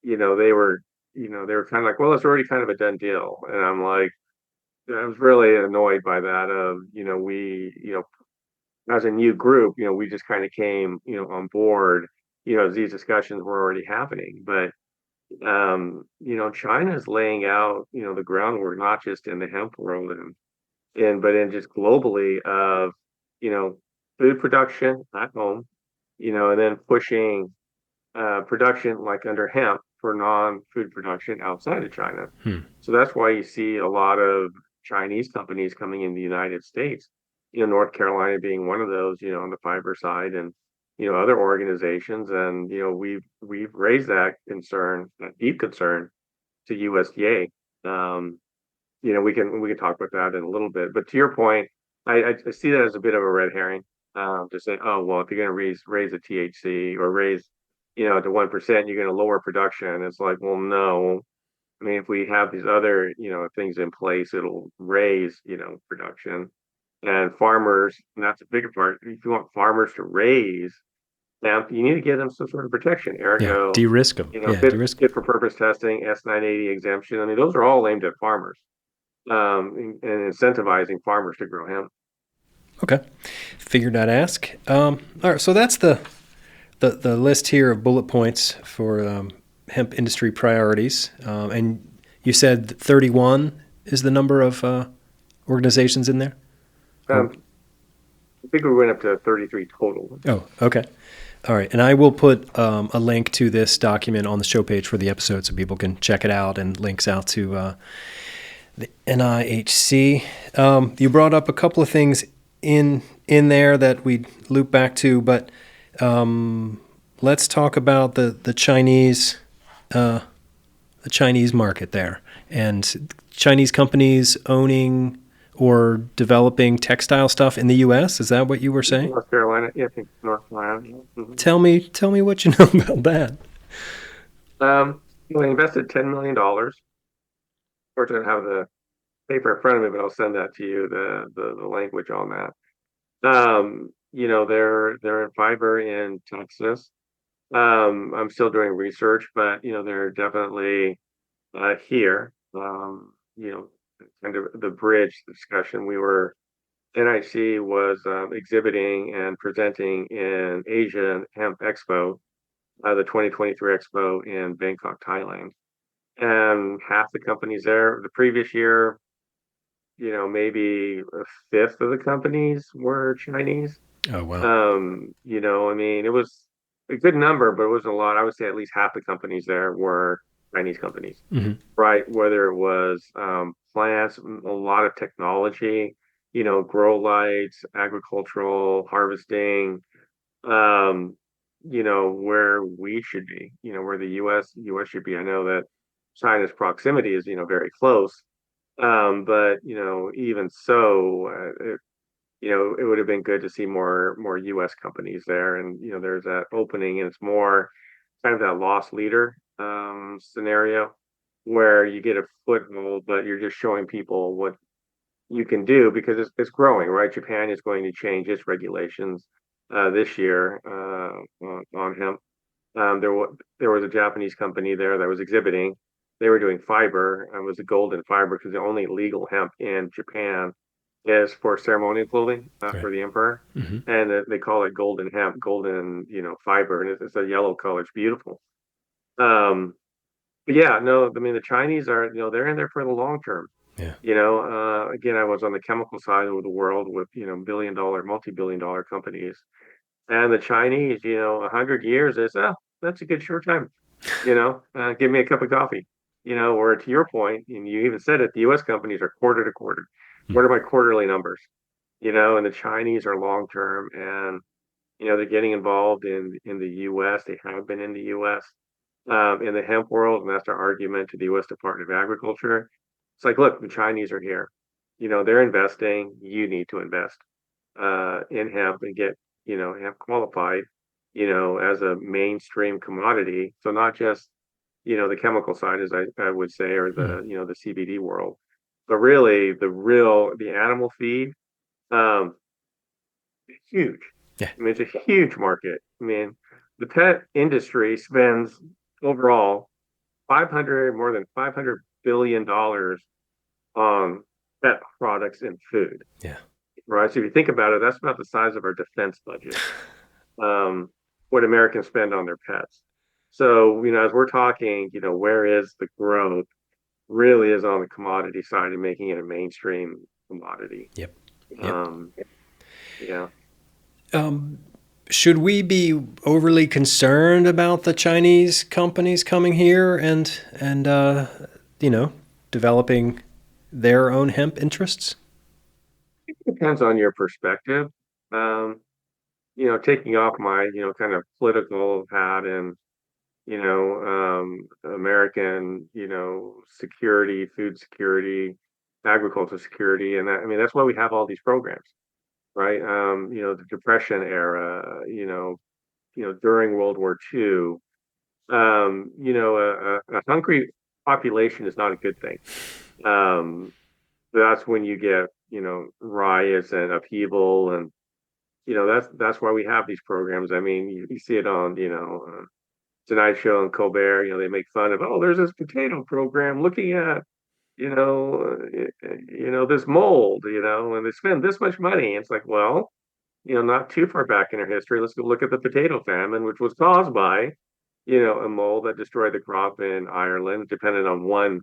they were they were kind of like, well, it's already kind of a done deal. And I'm like, I was really annoyed by that of, as a new group, we just kind of came, on board, as these discussions were already happening. But China's laying out, the groundwork, not just in the hemp world but in just globally of, you know, food production at home, and then pushing production like under hemp for non-food production outside of China. Hmm. So that's why you see a lot of Chinese companies coming in the United States, North Carolina being one of those, on the fiber side and, other organizations. And, we've raised that concern, that deep concern to USDA. We can talk about that in a little bit. But to your point, I see that as a bit of a red herring. To say, oh well, if you're going to raise the THC or raise, to 1%, you're going to lower production. It's like, well, no. I mean, if we have these other, things in place, it'll raise, production. And farmers, and that's a bigger part. If you want farmers to raise hemp, you need to give them some sort of protection. Yeah, Ergo, de-risk them. Yeah, fit, de-risk. fit for purpose testing, S980 exemption. I mean, those are all aimed at farmers, and incentivizing farmers to grow hemp. Okay, figured I'd ask. All right, so that's the list here of bullet points for hemp industry priorities. And you said 31 is the number of organizations in there? I think we went up to 33 total. Oh, okay. All right. And I will put a link to this document on the show page for the episode so people can check it out, and links out to the NIHC. You brought up a couple of things in there that we loop back to, but let's talk about the Chinese market there, and Chinese companies owning or developing textile stuff in the U.S. Is that what you were saying? North Carolina, yeah, I think North Carolina. Mm-hmm. Tell me what you know about that. We invested $10 million. Fortunately, I have the paper in front of me, but I'll send that to you, the language on that. They're in fiber in Texas. I'm still doing research, but they're definitely here. Kind of the bridge discussion. NIHC was exhibiting and presenting in Asian Hemp Expo, the 2023 Expo in Bangkok, Thailand. And half the companies there, the previous year, maybe a fifth of the companies were Chinese. Oh, wow. I mean, it was a good number, but it wasn't a lot. I would say at least half the companies there were Chinese companies, Mm-hmm. right? Whether it was plants, a lot of technology, grow lights, agricultural, harvesting, where we should be, where the US should be. I know that China's proximity is, very close. But even so, it would have been good to see more US companies there. And, there's that opening, and it's more kind of that lost leader scenario where you get a foothold, but you're just showing people what you can do because it's growing, right? Japan is going to change its regulations this year on hemp. There was a Japanese company there that was exhibiting. They were doing fiber. It was a golden fiber because the only legal hemp in Japan is for ceremonial clothing for the emperor, Mm-hmm. and they call it golden hemp, golden fiber, and it's a yellow color. It's beautiful. Um, but yeah, no, I mean the Chinese are they're in there for the long term. Yeah. Again, I was on the chemical side of the world with multi-billion dollar companies, and the Chinese, 100 years is that's a good short time. Give me a cup of coffee. Or to your point, and you even said it, the U.S. companies are quarter to quarter. What are my quarterly numbers? And the Chinese are long term, and they're getting involved in the U.S. They have been in the U.S. In the hemp world, and that's our argument to the U.S. Department of Agriculture. It's like, look, the Chinese are here. They're investing. You need to invest in hemp and get hemp qualified, as a mainstream commodity. So not just the chemical side, as I would say, or the CBD world, but really the animal feed, um, huge. Yeah. I mean, it's a huge market. I mean, the pet industry spends overall more than $500 billion on pet products and food. Yeah. Right. So if you think about it, that's about the size of our defense budget. What Americans spend on their pets. So, as we're talking, where is the growth really is on the commodity side and making it a mainstream commodity. Yep. Yep. Um, yeah. Should we be overly concerned about the Chinese companies coming here and developing their own hemp interests? It depends on your perspective. Um, taking off my, kind of political hat and, American, security, food security, agricultural security. And that, I mean, that's why we have all these programs, right? The Depression era, during World War II, a hungry population is not a good thing. Um, that's when you get, riots and upheaval, and that's why we have these programs. I mean, you see it on, Tonight Show and Colbert. They make fun of, oh, there's this potato program looking at, this mold, and they spend this much money. It's like, well, not too far back in our history, let's go look at the potato famine, which was caused by, a mold that destroyed the crop in Ireland, depended on one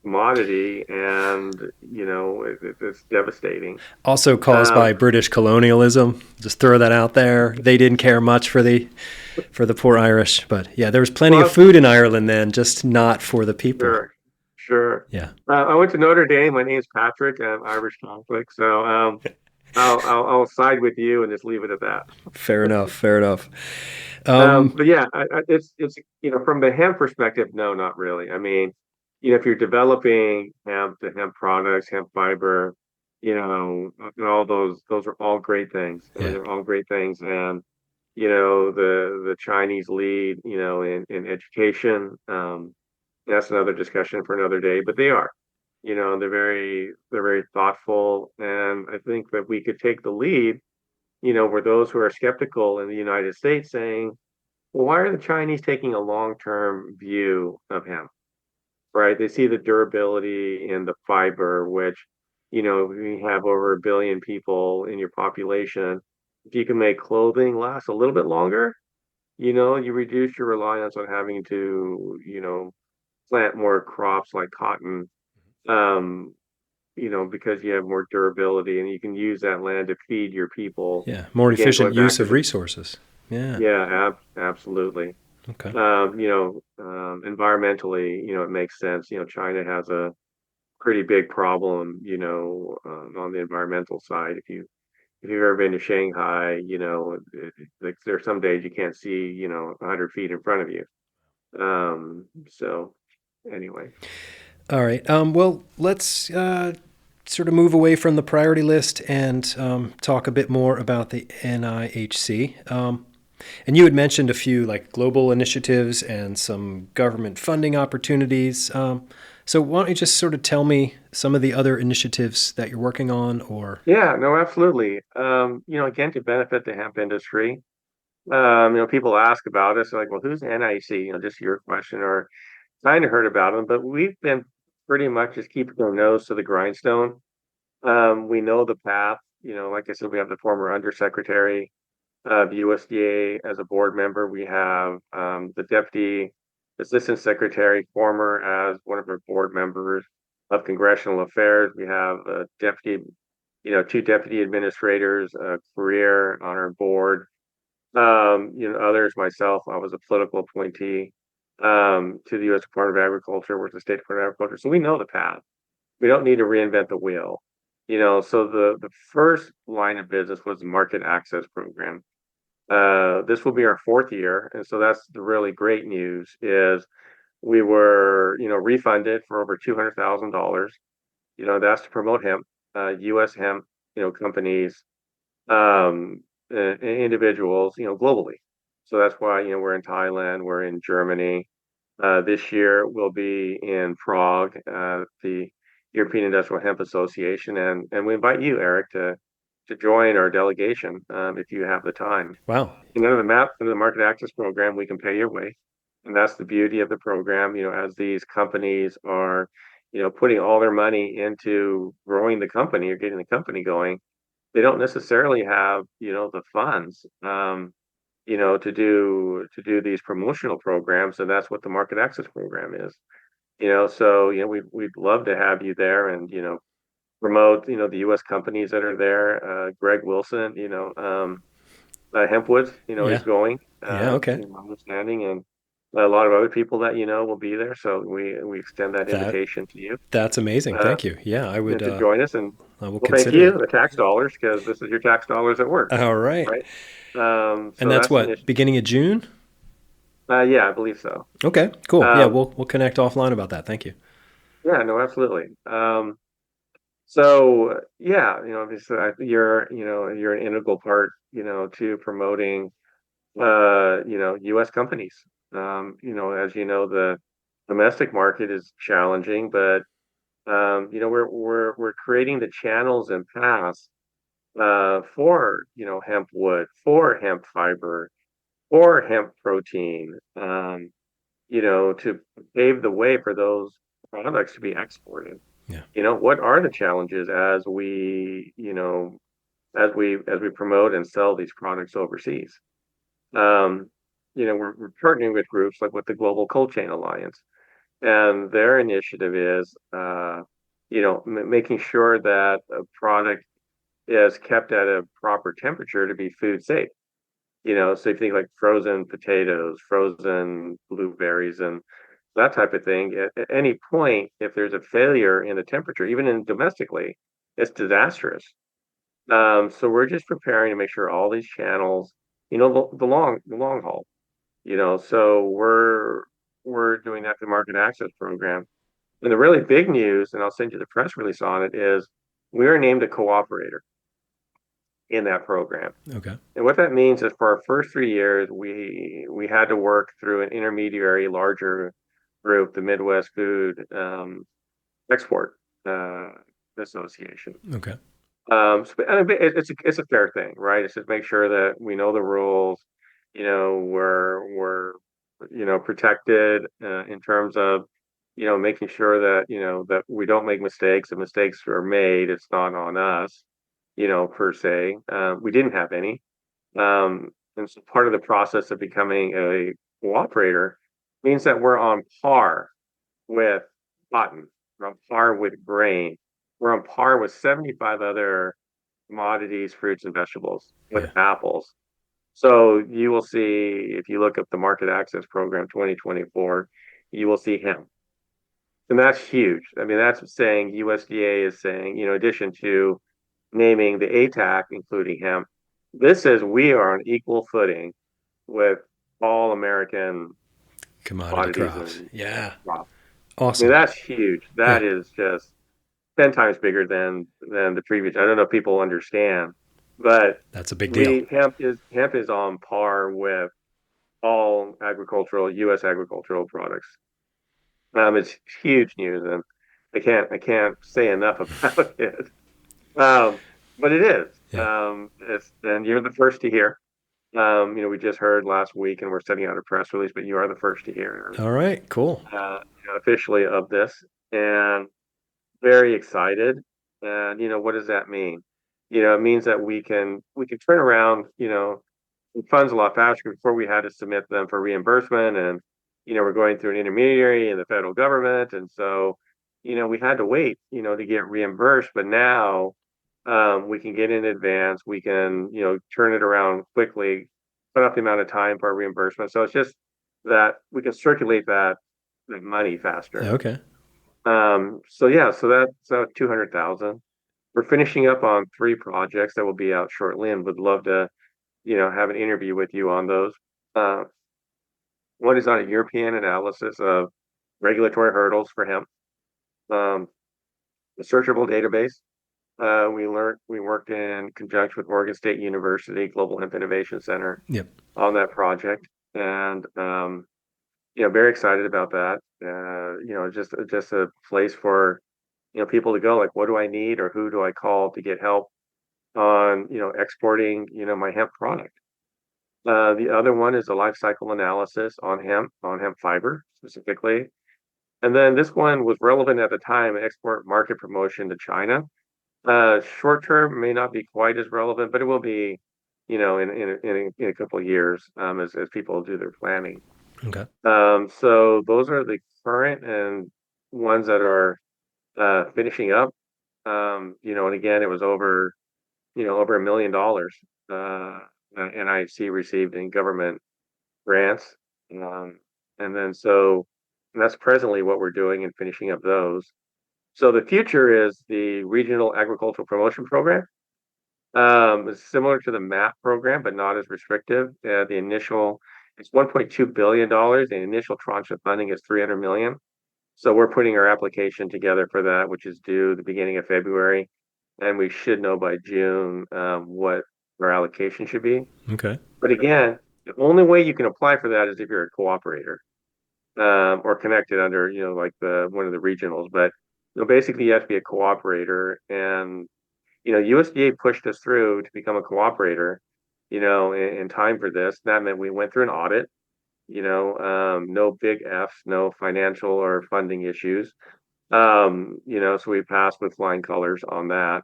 commodity, and it's devastating. Also caused Um, by British colonialism. Just throw that out there. They didn't care much for the poor Irish, but yeah, there was plenty of well, food in Ireland then, just not for the people. sure, sure. Yeah. I went to Notre Dame. My name's Patrick. I'm Irish Catholic, so I'll side with you and just leave it at that. Fair enough. Fair enough. Um, But yeah, it's from the hemp perspective, no, not really. I mean, if you're developing the hemp products, hemp fiber, and all those are all great things. I mean, yeah. they're all great things, and the Chinese lead, in education. That's another discussion for another day. But they are, they're very thoughtful, and I think that we could take the lead. Where those who are skeptical in the United States saying, well, why are the Chinese taking a long-term view of hemp? Right? They see the durability in the fiber, which, we have over 1 billion people in your population. If you can make clothing last a little bit longer, you reduce your reliance on having to, plant more crops like cotton, um, because you have more durability and you can use that land to feed your people. Yeah. More Again, efficient going back use to of the, resources. Yeah. yeah, absolutely. Okay. Environmentally, it makes sense. China has a pretty big problem, on the environmental side. If you've ever been to Shanghai, like there are some days you can't see, 100 feet in front of you. So anyway, All right. Well, let's sort of move away from the priority list and talk a bit more about the NIHC. And you had mentioned a few like global initiatives and some government funding opportunities. So why don't you just sort of tell me some of the other initiatives that you're working on or yeah, no, absolutely. Again, to benefit the hemp industry, people ask about us like, well, who's NIC? Just your question, or kind of heard about them, but we've been pretty much just keeping our nose to the grindstone. We know the path. Like I said, we have the former undersecretary of USDA as a board member. We have the deputy assistant secretary, former as one of our board members of congressional affairs. We have a deputy, two deputy administrators, a career on our board. Others, myself, I was a political appointee to the U.S. Department of Agriculture, worked the State Department of Agriculture. So we know the path. We don't need to reinvent the wheel. So the first line of business was the market access program. This will be our fourth year, and so that's the really great news is we were, refunded for over $200,000. That's to promote hemp, U.S. hemp, companies, individuals, globally. So that's why, we're in Thailand, we're in Germany. This year we'll be in Prague, the European Industrial Hemp Association, and we invite you, Eric, to join our delegation if you have the time. wow. Under the market access program, we can pay your way. And that's the beauty of the program, as these companies are, putting all their money into growing the company or getting the company going, they don't necessarily have, the funds, to do these promotional programs, and that's what the market access program is. So we'd love to have you there and promote the U.S. companies that are there. Greg Wilson, Hempwood, is Yeah. going, Yeah. Okay. understanding, and a lot of other people that will be there. So we extend that That invitation to you that's amazing. uh, Thank you. Yeah, I would. to join us, and I will well, thank consider you, it. the tax dollars, because this is your tax dollars at work, All right. right? And So that's that's an what, issue. beginning of June? Yeah, I believe so. Okay. Cool. Yeah, Um, we'll connect offline about that. Thank you. yeah, no, absolutely. So yeah, obviously you're an integral part, to promoting U.S. companies. As you know, the domestic market is challenging, but we're creating the channels and paths for hemp wood, for hemp fiber, for hemp protein, to pave the way for those products to be exported. Yeah. What are the challenges as we promote and sell these products overseas? Um, we're partnering with groups like with the Global Cold Chain Alliance, and their initiative is, making sure that a product is kept at a proper temperature to be food safe. So if you think like frozen potatoes, frozen blueberries, and that type of thing, at any point, if there's a failure in the temperature, even in domestically, it's disastrous. So we're just preparing to make sure all these channels, the long haul, so we're doing that, the market access program. And the really big news, and I'll send you the press release on it, is we are named a cooperator in that program. Okay. And what that means is for our first 3 years, we had to work through an intermediary, larger group, the Midwest Food Export uh, Association. Okay. And it's a fair thing, right? It's just make sure that we know the rules. We're protected in terms of making sure that that we don't make mistakes. If mistakes are made, it's not on us, per se. We didn't have any, and so part of the process of becoming a cooperator means that we're on par with cotton, we're on par with grain, we're on par with 75 other commodities, fruits, and vegetables, with Yeah. apples. So you will see, if you look up the Market Access Program 2024, you will see hemp. And that's huge. I mean, that's saying USDA is saying, in addition to naming the ATAC, including hemp, this says we are on equal footing with all American Commodity commodities crops. and Yeah. crops. I mean, Awesome. that's huge. Yeah. That is just 10 times bigger than the previous. I don't know if people understand, but That's a big deal. we hemp is on par with all agricultural U.S. agricultural products. It's huge news, and I can't say enough about it. Um, but it is. Yeah. And you're the first to hear. We just heard last week, and we're sending out a press release, but you are the first to hear, All right. Cool. officially, of this, and very excited. And what does that mean? It means that we can turn around, funds a lot faster. Before, we had to submit them for reimbursement, and we're going through an intermediary in the federal government, and so we had to wait, to get reimbursed. But now we can get in advance. We can turn it around quickly, cut off the amount of time for our reimbursement. So it's just that we can circulate that money faster. Okay. So yeah, so that's 200,000. We're finishing up on 3 projects that will be out shortly, and would love to have an interview with you on those. Uh, one is on a European analysis of regulatory hurdles for hemp, um, a searchable database. We worked in conjunction with Oregon State University Global Hemp Innovation Center Yep. on that project, and very excited about that. Just a place for people to go. Like, what do I need, or who do I call to get help on exporting my hemp product? The other one is a life cycle analysis on hemp fiber specifically. And then this one was relevant at the time, export market promotion to China. Short term may not be quite as relevant, but it will be, in a couple of years, as people do their planning. Okay. So those are the current and ones that are finishing up. And again, it was over $1 million that NIHC received in government grants. And then so that's presently what we're doing and finishing up those. So the future is the Regional Agricultural Promotion Program. It's similar to the MAP program, but not as restrictive. It's $1.2 billion. The initial tranche of funding is $300 million. So we're putting our application together for that, which is due the beginning of February, and we should know by June what our allocation should be. Okay. But again, the only way you can apply for that is if you're a cooperator or connected under, like one of the regionals. But basically, you have to be a cooperator, and USDA pushed us through to become a cooperator, in time for this. That meant we went through an audit. No big F's, no financial or funding issues. So we passed with flying colors on that.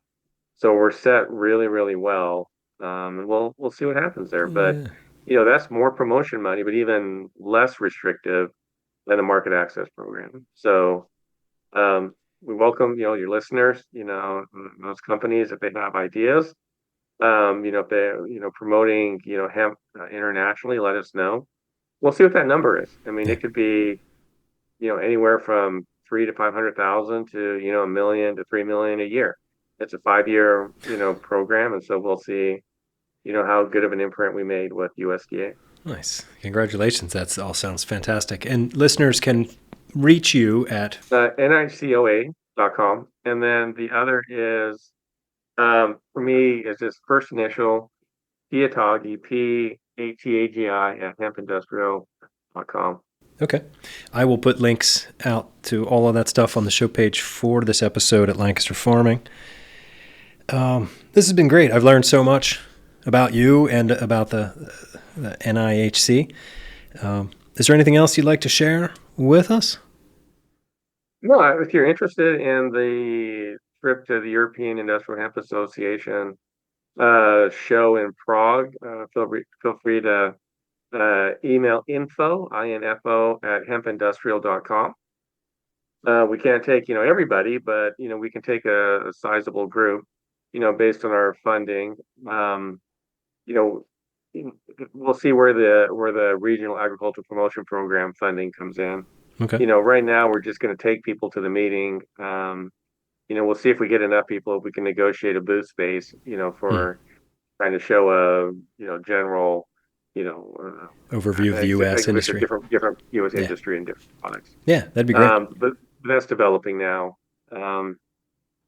So we're set really, really well. And we'll see what happens there. But that's more promotion money, but even less restrictive than the market access program. So we welcome, your listeners, those companies, if they have ideas, if they're, promoting, hemp internationally, let us know. We'll see what that number is. I mean, it could be, anywhere from 300,000 to 500,000 to, $1 million to $3 million a year. It's a 5-year, program. And so we'll see, how good of an imprint we made with USDA. Nice. Congratulations. That all sounds fantastic. And listeners can reach you at NIHCOA.com. And then the other is, for me, is this first initial, Atagi, P-A-T-A-G-I at hempindustrial.com. Okay. I will put links out to all of that stuff on the show page for this episode at Lancaster Farming. This has been great. I've learned so much about you and about the NIHC. Is there anything else you'd like to share with us? No, if you're interested in the trip to the European Industrial Hemp Association show in Prague, feel free to email info at hempindustrial.com. We can't take everybody, but we can take a sizable group based on our funding. We'll see where the Regional Agricultural Promotion Program funding comes in. Okay. Right now we're just going to take people to the meeting. We'll see if we get enough people, if we can negotiate a booth space, for trying to show a general, overview of the U.S. industry, different U.S. industry and different products. Yeah, that'd be great. But that's developing now.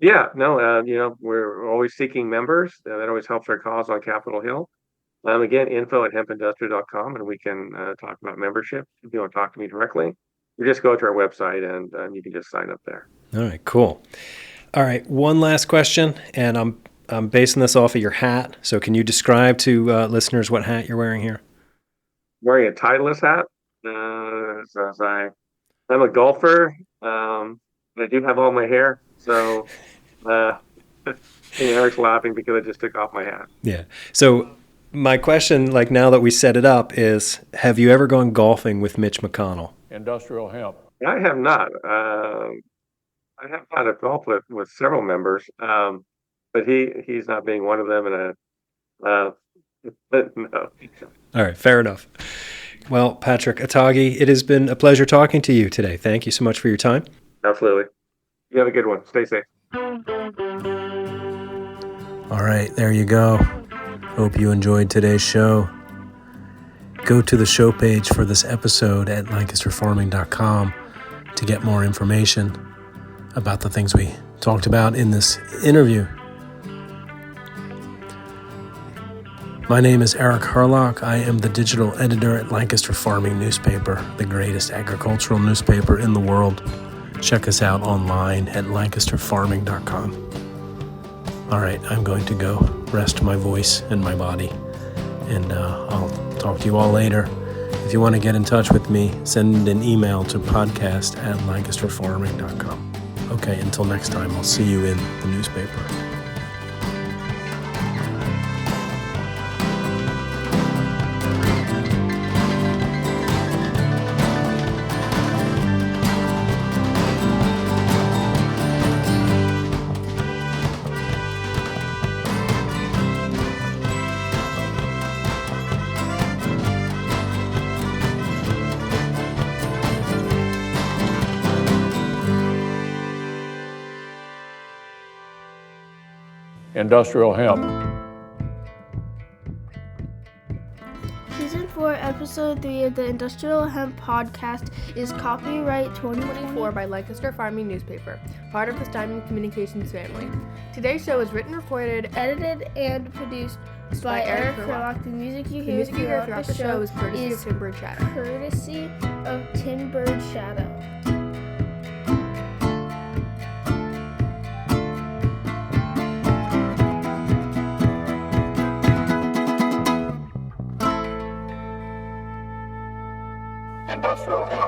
We're always seeking members. That always helps our cause on Capitol Hill. Again, info at hempindustrial.com, and we can talk about membership. If you want to talk to me directly, you just go to our website and you can just sign up there. All right, cool. All right, one last question, and I'm basing this off of your hat. So can you describe to listeners what hat you're wearing here? Wearing a Titleist hat. I'm a golfer. I do have all my hair. So Eric's laughing because I just took off my hat. Yeah. So my question, now that we set it up, is have you ever gone golfing with Mitch McConnell? Industrial hemp. I have not. I have had a golf with several members, but he's not being one of them. But no. All right, fair enough. Well, Patrick Atagi, it has been a pleasure talking to you today. Thank you so much for your time. Absolutely. You have a good one. Stay safe. All right, there you go. Hope you enjoyed today's show. Go to the show page for this episode at lancasterfarming.com to get more information about the things we talked about in this interview. My name is Eric Harlock. I am the digital editor at Lancaster Farming Newspaper, the greatest agricultural newspaper in the world. Check us out online at lancasterfarming.com. All right, I'm going to go rest my voice and my body and I'll talk to you all later. If you want to get in touch with me, send an email to podcast@lancasterfarming.com. Okay, until next time, I'll see you in the newspaper. Industrial hemp. Season 4, Episode 3 of the Industrial Hemp Podcast is copyright 2024 by Lancaster Farming Newspaper, part of the Steinman Communications family. Today's show is written, recorded, edited, and produced by Eric Furlock. The music you hear throughout the show is courtesy of Tim Bird Shadow. Courtesy of Tim Bird Shadow. Industrial hemp.